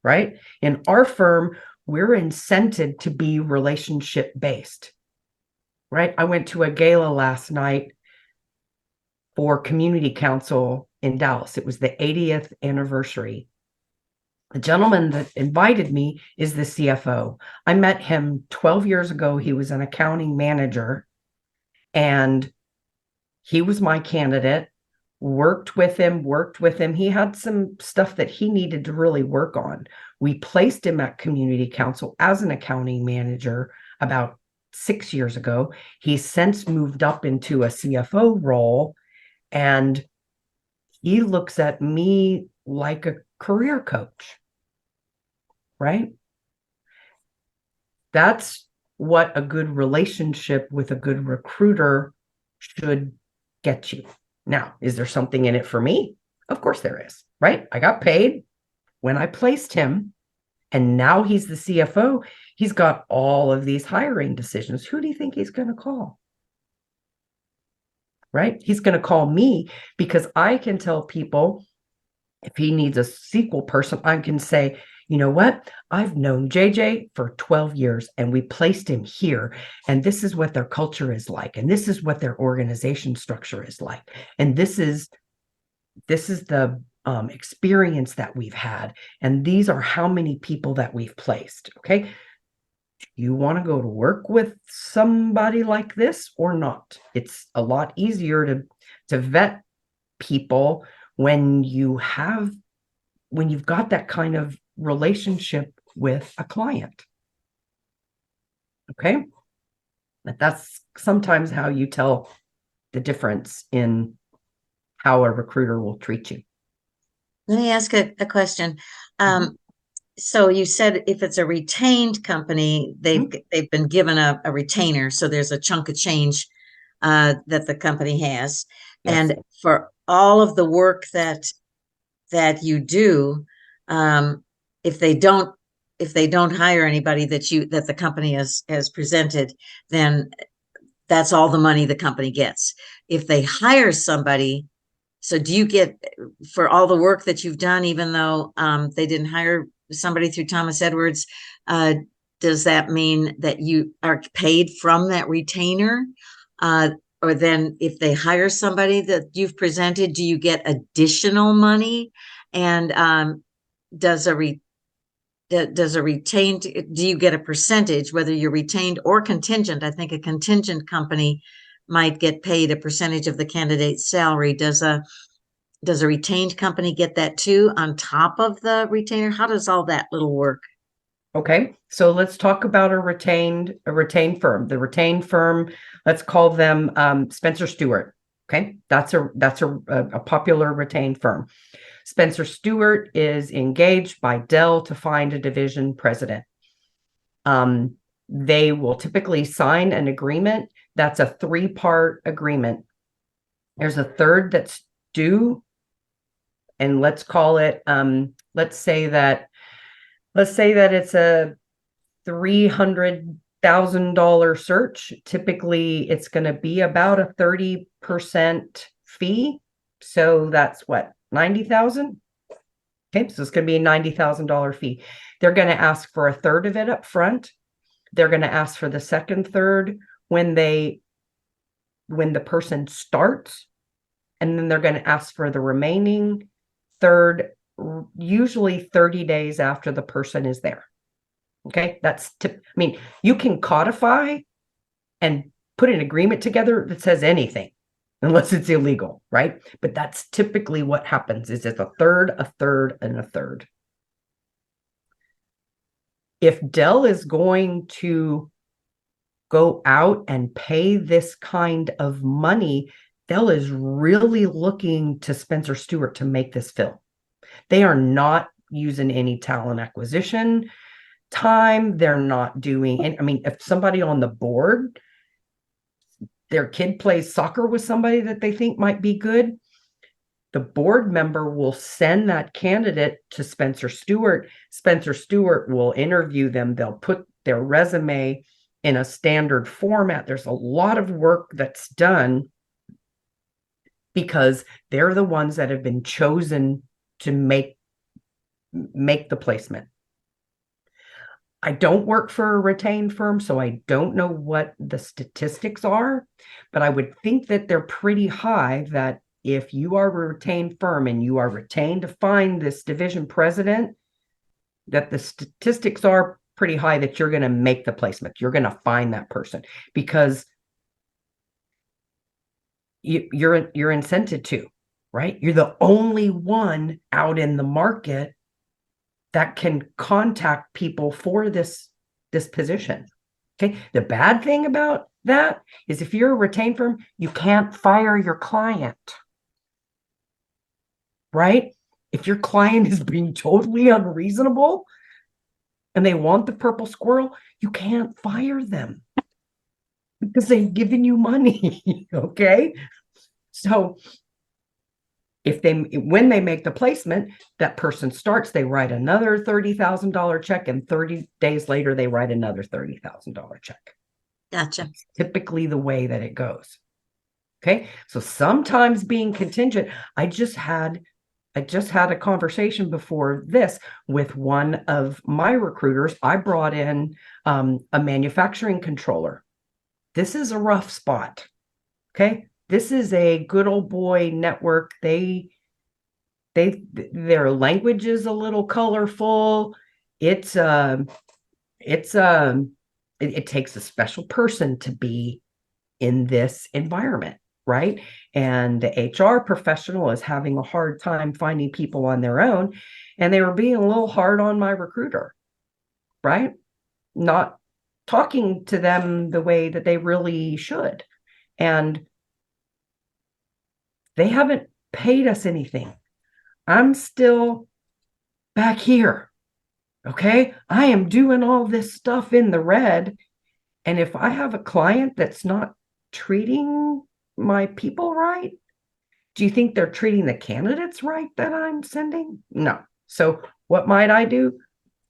right? In our firm, we're incented to be relationship based, right? I went to a gala last night for community council in Dallas. It was the 80th anniversary. The gentleman that invited me is the CFO. I met him 12 years ago. He was an accounting manager and he was my candidate. Worked with him. He had some stuff that he needed to really work on. We placed him at community council as an accounting manager about 6 years ago. He's since moved up into a CFO role, and he looks at me like a career coach, right? That's what a good relationship with a good recruiter should get you. Now, is there something in it for me? Of course there is, right? I got paid when I placed him, and now he's the CFO. He's got all of these hiring decisions. Who do you think he's going to call? Right? He's going to call me because I can tell people if he needs a SQL person, I can say, you know what? I've known JJ for 12 years and we placed him here. And this is what their culture is like. And this is what their organization structure is like. And this is the experience that we've had. And these are how many people that we've placed. Okay. Do you want to go to work with somebody like this or not? It's a lot easier to vet people when you've got that kind of relationship with a client. Okay. But that's sometimes how you tell the difference in how a recruiter will treat you. Let me ask a question. So you said if it's a retained company, Mhm. they've been given a retainer, so there's a chunk of change that the company has. Yes. And for all of the work that you do, um, if they don't if they don't hire anybody that the company has presented, then that's all the money the company gets. If they hire somebody, so do you get for all the work that you've done, even though they didn't hire somebody through Thomas Edwards, uh, does that mean that you are paid from that retainer? Uh, or then if they hire somebody that you've presented, do you get additional money? And does a re does a retained do you get a percentage, whether you're retained or contingent? I think a contingent company might get paid a percentage of the candidate's salary. Does a retained company get that too on top of the retainer? How does all that little work? Okay, so let's talk about a retained firm. The retained firm, let's call them Spencer Stewart. Okay, that's a popular retained firm. Spencer Stewart is engaged by Dell to find a division president. They will typically sign an agreement. That's a three-part agreement. There's a third that's due, and let's call it. Let's say that it's a $300,000 search. Typically, it's going to be about a 30% fee. So that's what, 90,000? Okay, so it's going to be a $90,000 fee. They're going to ask for a third of it up front. They're going to ask for the second third when the person starts, and then they're going to ask for the remaining third, usually 30 days after the person is there. Okay, you can codify and put an agreement together that says anything, unless it's illegal, right? But that's typically what happens. Is it's a third, and a third. If Dell is going to go out and pay this kind of money, Dell is really looking to Spencer Stewart to make this fill. They are not using any talent acquisition time. They're not doing any, if somebody on the board, their kid plays soccer with somebody that they think might be good, the board member will send that candidate to Spencer Stewart. Spencer Stewart will interview them. They'll put their resume in a standard format. There's a lot of work that's done because they're the ones that have been chosen to make the placement. I don't work for a retained firm, so I don't know what the statistics are, but I would think that they're pretty high, that if you are a retained firm and you are retained to find this division president, that the statistics are pretty high that you're going to make the placement. You're going to find that person because you're incented to, right? You're the only one out in the market that can contact people for this position. Okay. The bad thing about that is if you're a retained firm, you can't fire your client, right? If your client is being totally unreasonable and they want the purple squirrel, you can't fire them because they've given you money. Okay. So when they make the placement, that person starts, they write another $30,000 check, and 30 days later, they write another $30,000 check. Gotcha. That's typically the way that it goes. Okay. So sometimes being contingent, I just had a conversation before this with one of my recruiters. I brought in a manufacturing controller. This is a rough spot. Okay. This is a good old boy network. Their language is a little colorful. It takes a special person to be in this environment, right? And the HR professional is having a hard time finding people on their own, and they were being a little hard on my recruiter, right? Not talking to them the way that they really should. And they haven't paid us anything. I'm still back here. Okay. I am doing all this stuff in the red. And if I have a client that's not treating my people right, do you think they're treating the candidates right that I'm sending? No. So what might I do?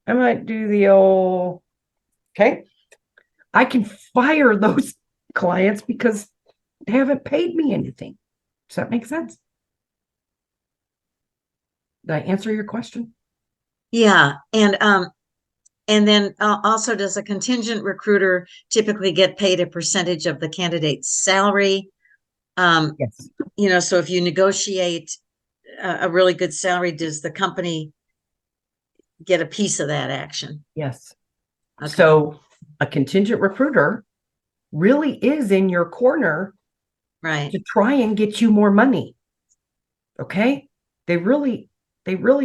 I might do the old, okay, I can fire those clients because they haven't paid me anything. Does that make sense? Did I answer your question? Yeah, and then also, does a contingent recruiter typically get paid a percentage of the candidate's salary? Yes. So if you negotiate a really good salary, does the company get a piece of that action? Yes. Okay. So a contingent recruiter really is in your corner Right. to try and get you more money. Okay? They really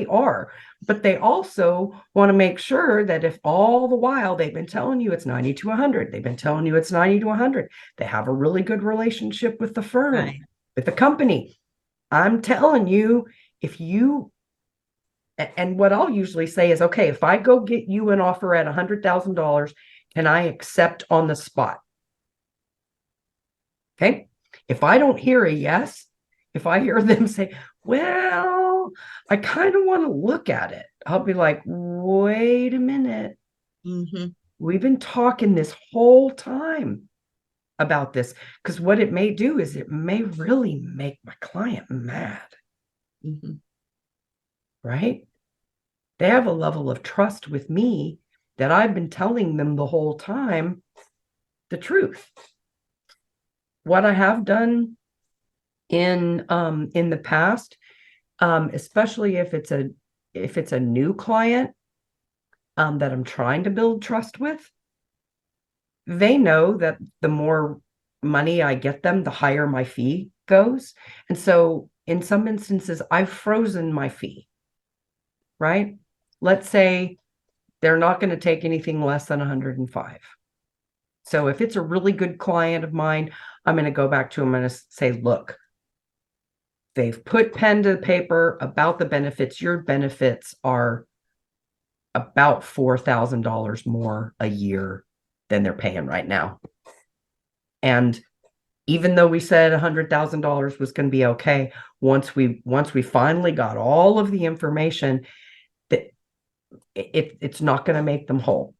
are. But they also want to make sure that if all the while they've been telling you it's 90 to 100, they've been telling you it's 90 to 100, they have a really good relationship with the firm, Right. with the company. I'm telling you, if you, and what I'll usually say is, okay, if I go get you an offer at $100,000, can I accept on the spot? Okay. If I don't hear a yes, if I hear them say, well, I kind of want to look at it, I'll be like, wait a minute. Mm-hmm. We've been talking this whole time about this, because what it may do is it may really make my client mad. Mm-hmm. Right? They have a level of trust with me that I've been telling them the whole time the truth. What I have done in the past, especially if it's a new client that I'm trying to build trust with, they know that the more money I get them, the higher my fee goes. And so in some instances, I've frozen my fee, right? Let's say they're not going to take anything less than 105. So if it's a really good client of mine, I'm going to go back to them and say, look, they've put pen to paper about the benefits. Your benefits are about $4,000 more a year than they're paying right now. And even though we said $100,000 was going to be okay, once we finally got all of the information, that it's not going to make them whole.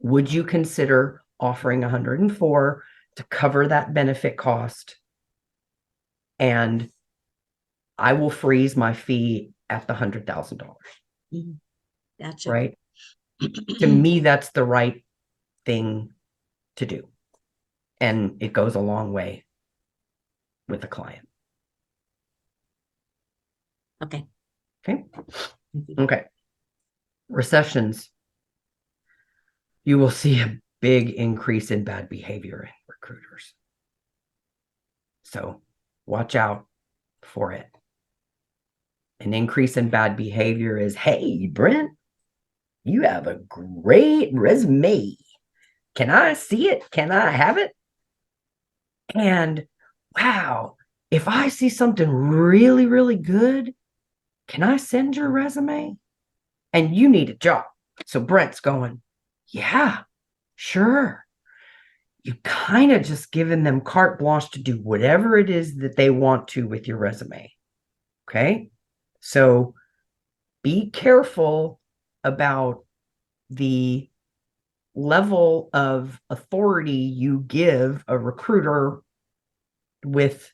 Would you consider offering 104 to cover that benefit cost? And I will freeze my fee at the $100,000. Mm-hmm. Gotcha. Right? To me, that's the right thing to do. And it goes a long way with the client. Okay. Okay. Okay. Recessions. You will see a big increase in bad behavior in recruiters. So watch out for it. An increase in bad behavior is, hey, Brent, you have a great resume. Can I see it? Can I have it? And wow, if I see something really, really good, can I send your resume? And you need a job. So Brent's going, yeah, sure. You kind of just giving them carte blanche to do whatever it is that they want to with your resume. Okay. So be careful about the level of authority you give a recruiter with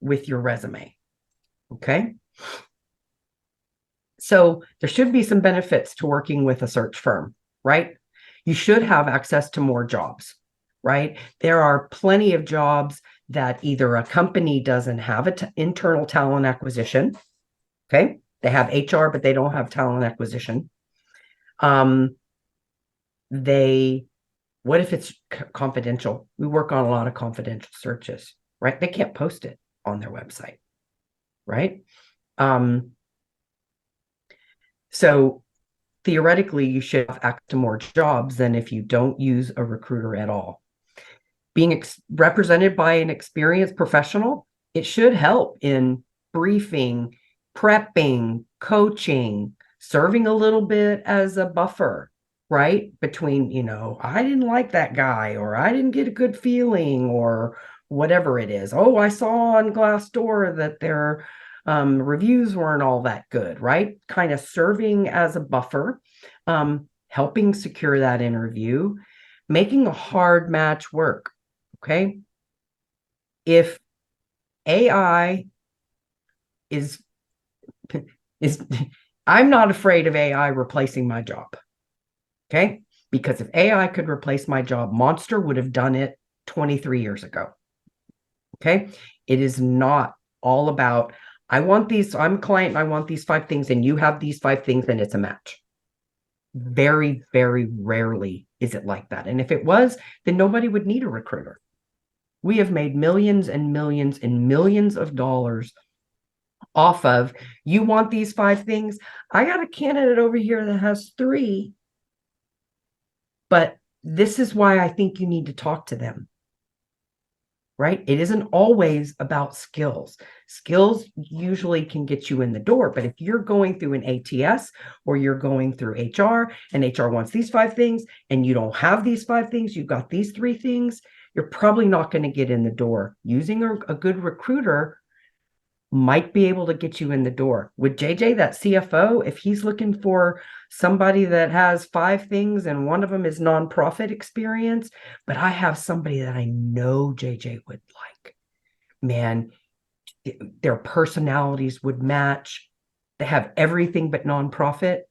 your resume. Okay. So there should be some benefits to working with a search firm, right? You should have access to more jobs, right? There are plenty of jobs that either a company doesn't have internal talent acquisition. Okay. They have HR, but they don't have talent acquisition. What if it's confidential? We work on a lot of confidential searches, right? They can't post it on their website, right? So theoretically, you should have access to more jobs than if you don't use a recruiter at all. Being represented by an experienced professional, it should help in briefing, prepping, coaching, serving a little bit as a buffer, right? Between, I didn't like that guy, or I didn't get a good feeling, or whatever it is. Oh, I saw on Glassdoor that their reviews weren't all that good, right? Kind of serving as a buffer, helping secure that interview, making a hard match work. Okay. If AI is is I'm not afraid of AI replacing my job. Okay? Because if AI could replace my job, Monster would have done it 23 years ago. Okay? It is not all about, I want these, I'm a client, and I want these 5 things, and you have these 5 things, and it's a match. Very, very rarely is it like that. And if it was, then nobody would need a recruiter. We have made millions and millions and millions of dollars off of, you want these 5 things. I got a candidate over here that has 3, but this is why I think you need to talk to them. Right? It isn't always about skills. Skills usually can get you in the door, but if you're going through an ATS or you're going through HR and HR wants these 5 things and you don't have these 5 things, you've got these 3 things, you're probably not going to get in the door. Using a good recruiter might be able to get you in the door. With JJ, that CFO, if he's looking for somebody that has 5 things and one of them is nonprofit experience, but I have somebody that I know JJ would like, man, their personalities would match. They have everything but nonprofit.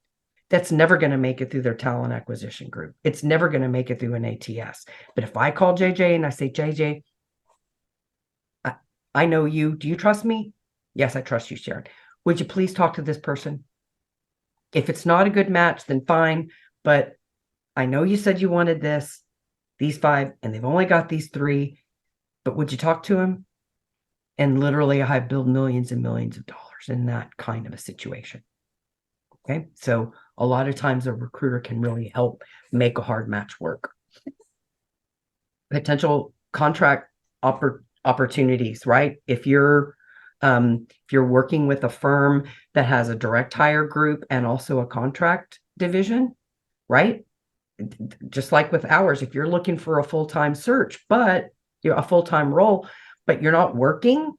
That's never going to make it through their talent acquisition group. It's never going to make it through an ATS. But if I call JJ and I say, JJ, I know you. Do you trust me? Yes, I trust you, Sharon. Would you please talk to this person? If it's not a good match, then fine. But I know you said you wanted these 5, and they've only got these 3. But would you talk to him? And literally, I build millions and millions of dollars in that kind of a situation. Okay. So a lot of times a recruiter can really help make a hard match work. Potential contract opportunities, right? If you're working with a firm that has a direct hire group and also a contract division, right? Just like with ours, if you're looking for a full-time search, but you're a full-time role, but you're not working,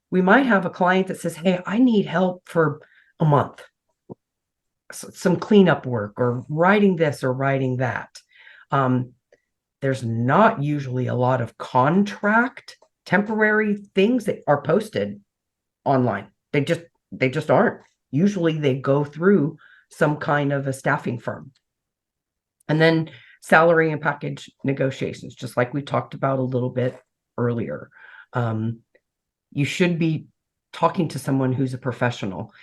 we might have a client that says, hey, I need help for a month. Some cleanup work or writing this or writing that. There's not usually a lot of contract temporary things that are posted online. They just aren't. Usually they go through some kind of a staffing firm. And then salary and package negotiations, just like we talked about a little bit earlier. You should be talking to someone who's a professional.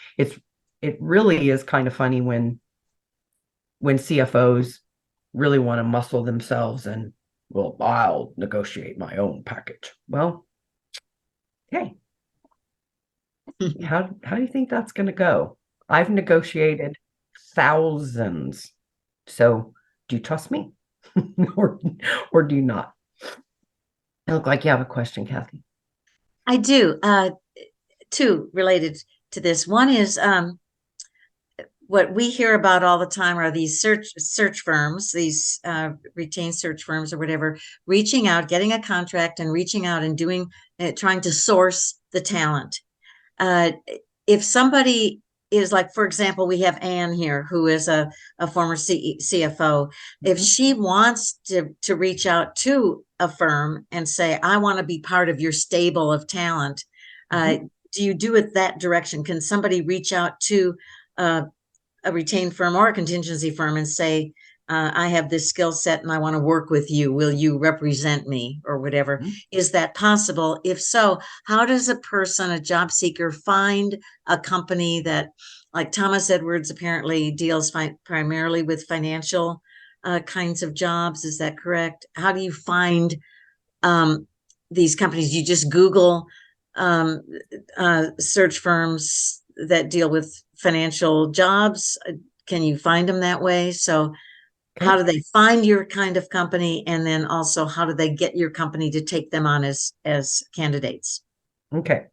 It really is kind of funny when CFOs really want to muscle themselves and, well, I'll negotiate my own package. Well, hey, how do you think that's going to go? I've negotiated thousands. So do you trust me or do you not? It look like you have a question, Kathy. I do. 2 related to this. One is what we hear about all the time are these search firms, these retained search firms or whatever, reaching out, getting a contract and reaching out and doing, trying to source the talent. If somebody is like, for example, we have Anne here, who is a former CFO. If she wants to reach out to a firm and say, I want to be part of your stable of talent, do you do it that direction? Can somebody reach out to a retained firm or a contingency firm and say, I have this skill set and I want to work with you. Will you represent me or whatever? Is that possible? If so, how does a person, a job seeker, find a company that, like Thomas Edwards apparently deals primarily with financial kinds of jobs? Is that correct? How do you find these companies? You just Google search firms that deal with financial jobs. Can you find them that way? So how do they find your kind of company? And then also, how do they get your company to take them on as candidates? Okay.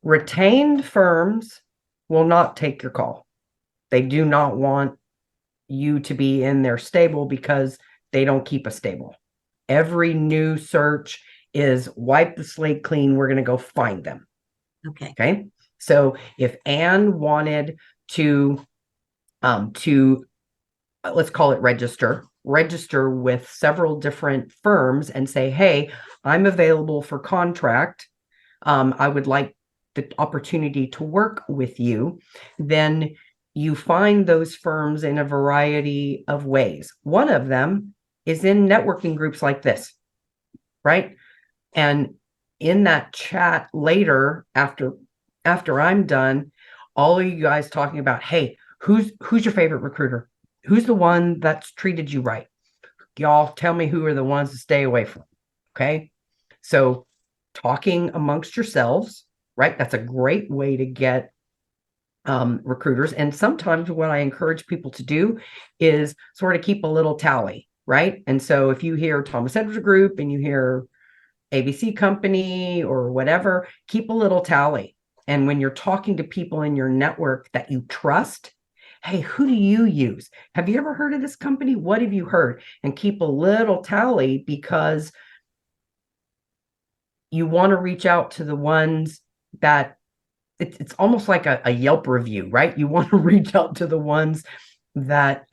Retained firms will not take your call. They do not want you to be in their stable because they don't keep a stable. Every new search is wipe the slate clean. We're going to go find them. Okay. Okay. So if Anne wanted to let's call it register with several different firms and say, hey, I'm available for contract. I would like the opportunity to work with you. Then you find those firms in a variety of ways. One of them is in networking groups like this, right? And in that chat later, after I'm done, all of you guys talking about, hey, who's your favorite recruiter? Who's the one that's treated you right? Y'all tell me who are the ones to stay away from. Okay. So talking amongst yourselves, right? That's a great way to get recruiters. And sometimes what I encourage people to do is sort of keep a little tally, right? And so if you hear Thomas Edwards Group and you hear ABC Company or whatever, keep a little tally. And when you're talking to people in your network that you trust, hey, who do you use? Have you ever heard of this company? What have you heard? And keep a little tally, because you want to reach out to the ones that it's almost like a Yelp review, right? You want to reach out to the ones that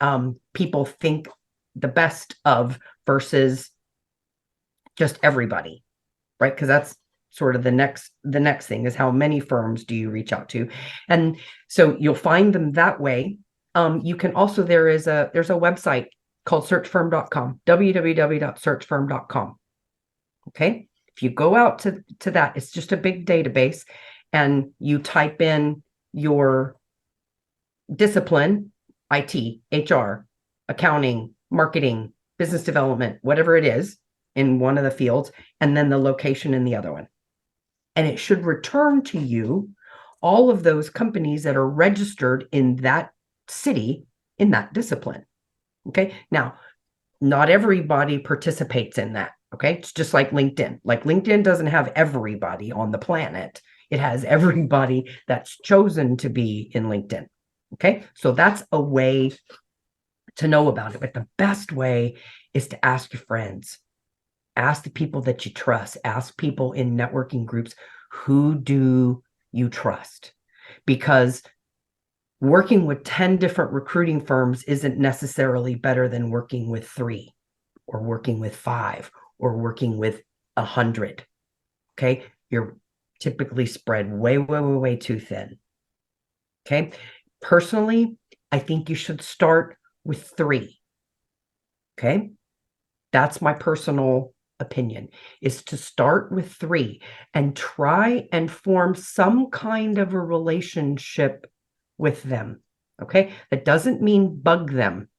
people think the best of versus just everybody, right? Because that's sort of the next thing is how many firms do you reach out to? And so you'll find them that way. You can also, there's a website called searchfirm.com, www.searchfirm.com. Okay. If you go out to that, it's just a big database, and you type in your discipline, IT, HR, accounting, marketing, business development, whatever it is in one of the fields, and then the location in the other one. And it should return to you all of those companies that are registered in that city in that discipline. Okay. Now, not everybody participates in that. Okay. It's just like LinkedIn. Like LinkedIn doesn't have everybody on the planet. It has everybody that's chosen to be in LinkedIn. Okay. So that's a way to know about it. But the best way is to ask your friends, ask the people that you trust, ask people in networking groups, who do you trust? Because working with 10 different recruiting firms isn't necessarily better than working with 3 or working with 5 or working with 100. Okay. You're typically spread way too thin. Okay. Personally, I think you should start with 3. Okay. That's my personal opinion, is to start with 3 and try and form some kind of a relationship with them. Okay. That doesn't mean bug them.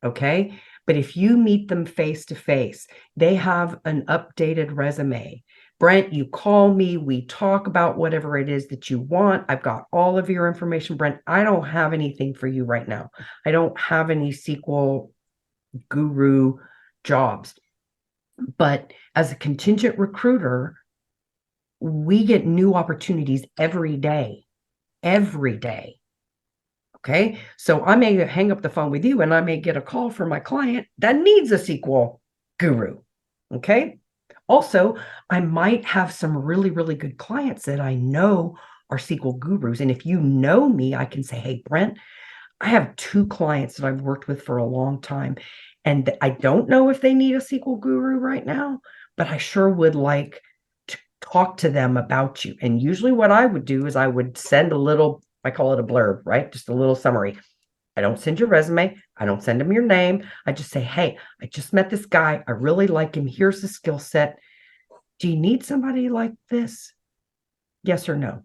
Okay. But if you meet them face to face, they have an updated resume. Brent, you call me, we talk about whatever it is that you want. I've got all of your information. Brent, I don't have anything for you right now. I don't have any SQL guru jobs. But as a contingent recruiter, we get new opportunities every day. Every day. Okay. So I may hang up the phone with you and I may get a call from my client that needs a SQL guru. Okay. Also, I might have some really good clients that I know are SQL gurus. And if you know me, I can say, hey, Brent, I have 2 clients that I've worked with for a long time, and I don't know if they need a SQL guru right now, but I sure would like to talk to them about you. And usually what I would do is I would send a little, I call it a blurb, right? Just a little summary. I don't send your resume. I don't send them your name. I just say, hey, I just met this guy. I really like him. Here's the skill set. Do you need somebody like this? Yes or no?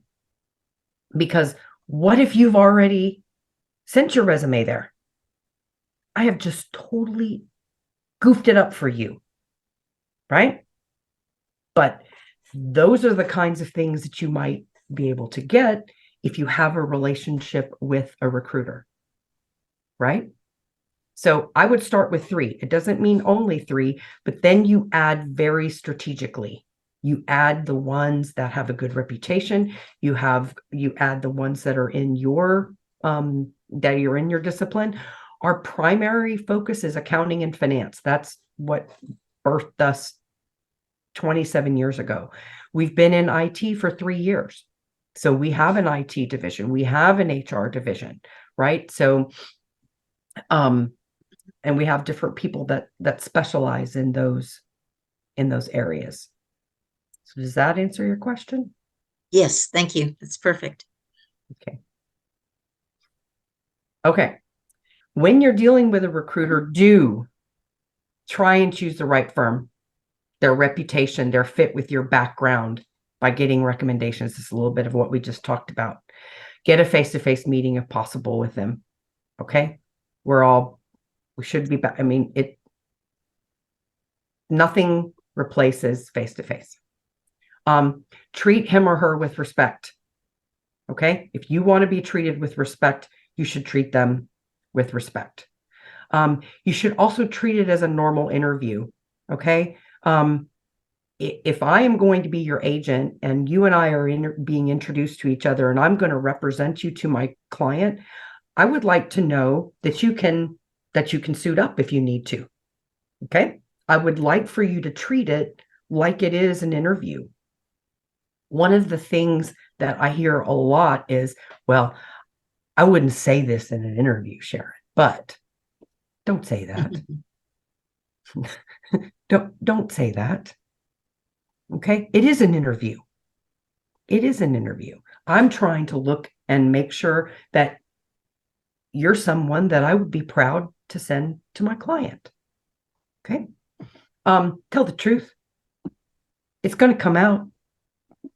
Because what if you've already sent your resume there? I have just totally goofed it up for you, right? But those are the kinds of things that you might be able to get if you have a relationship with a recruiter, right? So I would start with 3. It doesn't mean only 3, but then you add very strategically. You add the ones that have a good reputation. You add the ones that are in your that you're in your discipline. Our primary focus is accounting and finance. That's what birthed us 27 years ago. We've been in IT for 3 years. So we have an IT division, we have an HR division, right? So and we have different people that specialize in those areas. So does that answer your question? Yes, thank you. That's perfect. Okay. When you're dealing with a recruiter, do try and choose the right firm, their reputation, their fit with your background by getting recommendations. This is a little bit of what we just talked about. Get a face-to-face meeting if possible with them. Okay. We should be back. I mean, nothing replaces face-to-face. Treat him or her with respect. Okay. If you want to be treated with respect, you should treat them with respect. You should also treat it as a normal interview. Okay. If I am going to be your agent and you and I are being introduced to each other and I'm going to represent you to my client, I would like to know that you can suit up if you need to. Okay. I would like for you to treat it like it is an interview. One of the things that I hear a lot is, well, I wouldn't say this in an interview, Sharon, but don't say that. Don't say that. Okay. It is an interview. It is an interview. I'm trying to look and make sure that you're someone that I would be proud to send to my client. Okay. Tell the truth. It's going to come out.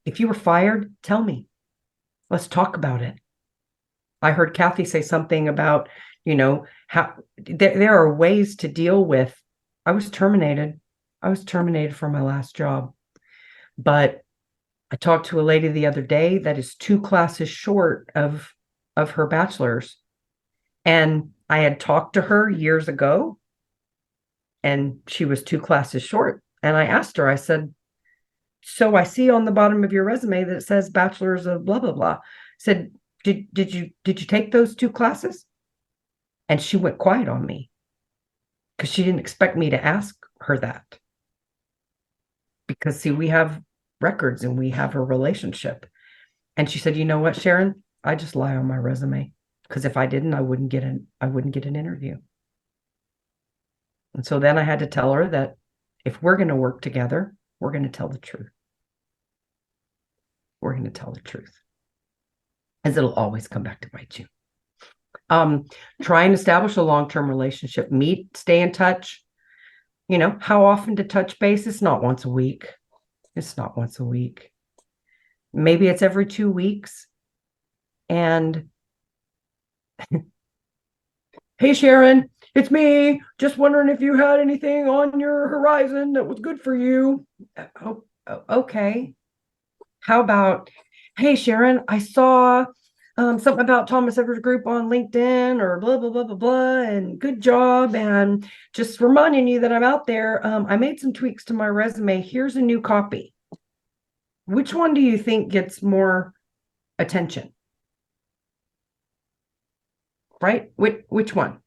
If you were fired, tell me. Let's talk about it. I heard Kathy say something about, how there are ways to deal with, I was terminated from my last job, but I talked to a lady the other day that is 2 classes short of her bachelor's. And I had talked to her years ago and she was 2 classes short. And I asked her, I said, so I see on the bottom of your resume that it says bachelor's of blah, blah, blah. I said, did you take those 2 classes? And she went quiet on me because she didn't expect me to ask her that. Because see, we have records and we have a relationship. And she said, you know what, Sharon, I just lie on my resume because if I didn't, I wouldn't get an interview. And so then I had to tell her that if we're going to work together, we're going to tell the truth. We're going to tell the truth, as it'll always come back to bite you. Try and establish a long-term relationship. Meet, stay in touch. How often to touch base? It's not once a week. It's not once a week. Maybe it's every 2 weeks. And hey, Sharon, it's me. Just wondering if you had anything on your horizon that was good for you. Oh, okay. How about, hey, Sharon, I saw something about Thomas Evers Group on LinkedIn or blah, blah, blah, blah, blah, and good job. And just reminding you that I'm out there. I made some tweaks to my resume. Here's a new copy. Which one do you think gets more attention? Right? Which one?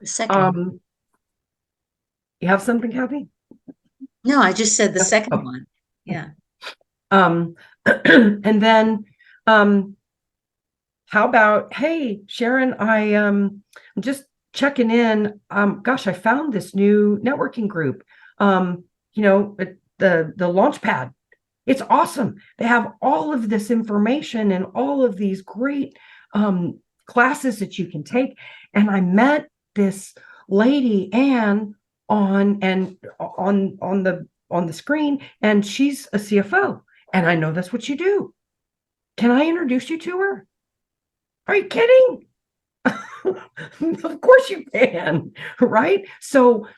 The second. You have something, Kathy? No, I just said the second Oh. one. Yeah. And then how about, hey, Sharon, I'm just checking in. Gosh, I found this new networking group. The Launchpad. It's awesome. They have all of this information and all of these great classes that you can take. And I met this lady, Anne, on the screen, and she's a CFO. And I know that's what you do. Can I introduce you to her? Are you kidding? Of course you can, right? So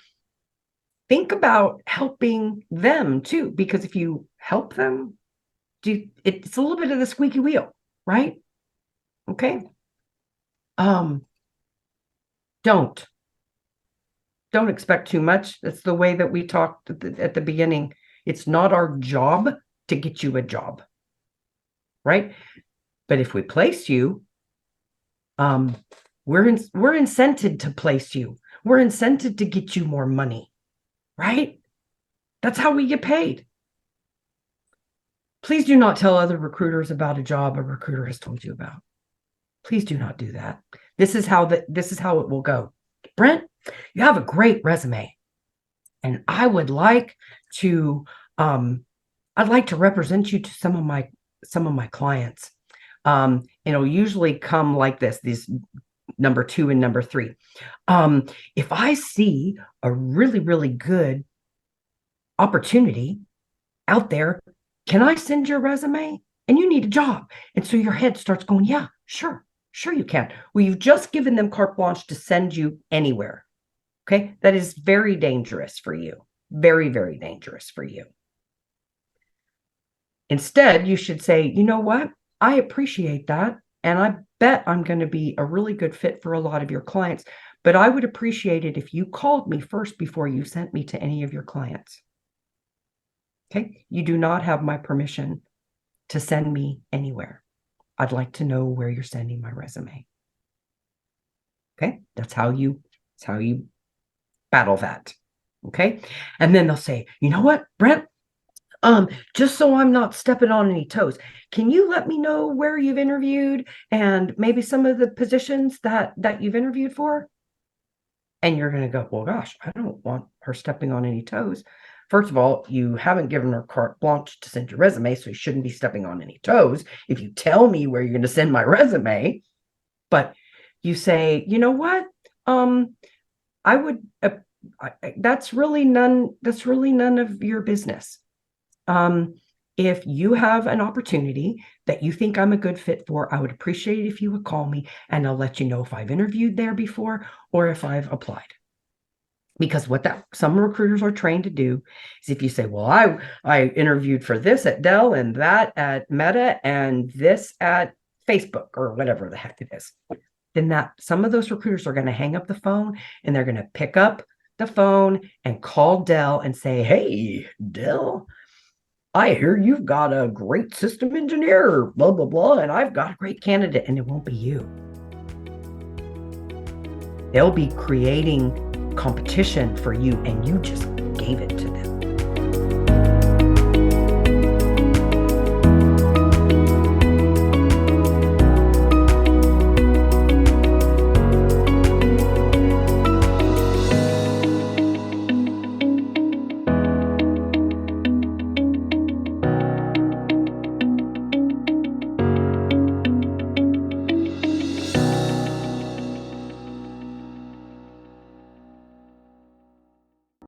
think about helping them too, because if you help them, it's a little bit of the squeaky wheel, right? Okay. Don't expect too much. That's the way that we talked at the beginning. It's not our job to get you a job, right? But if we place you, Um, we're incented to place you. We're incented to get you more money, right? That's how we get paid. Please do not tell other recruiters about a job a recruiter has told you about. Please do not do that. This is how it will go. Brent, you have a great resume, and I would like to I'd like to represent you to some of my clients. It'll usually come like this, these number 2 and number 3. If I see a really, really good opportunity out there, can I send your resume? And you need a job. And so your head starts going, yeah, sure you can. Well, you've just given them carte blanche to send you anywhere. Okay. That is very dangerous for you. Very, very dangerous for you. Instead, you should say, you know what? I appreciate that. And I bet I'm going to be a really good fit for a lot of your clients. But I would appreciate it if you called me first before you sent me to any of your clients. Okay. You do not have my permission to send me anywhere. I'd like to know where you're sending my resume. Okay. That's how you battle that. Okay. And then they'll say, you know what, Brent? Just so I'm not stepping on any toes, can you let me know where you've interviewed and maybe some of the positions that you've interviewed for? And you're going to go, well, gosh, I don't want her stepping on any toes. First of all, you haven't given her carte blanche to send your resume, so you shouldn't be stepping on any toes if you tell me where you're going to send my resume. But you say, you know what? I would. That's really none of your business. If you have an opportunity that you think I'm a good fit for, I would appreciate it if you would call me, and I'll let you know if I've interviewed there before or if I've applied. Because what some recruiters are trained to do is, if you say, well, I interviewed for this at Dell and that at Meta and this at Facebook or whatever the heck it is, then some of those recruiters are going to hang up the phone and they're going to pick up the phone and call Dell and say, hey, Dell, I hear you've got a great system engineer, blah, blah, blah, and I've got a great candidate, and it won't be you. They'll be creating competition for you, and you just gave it to them.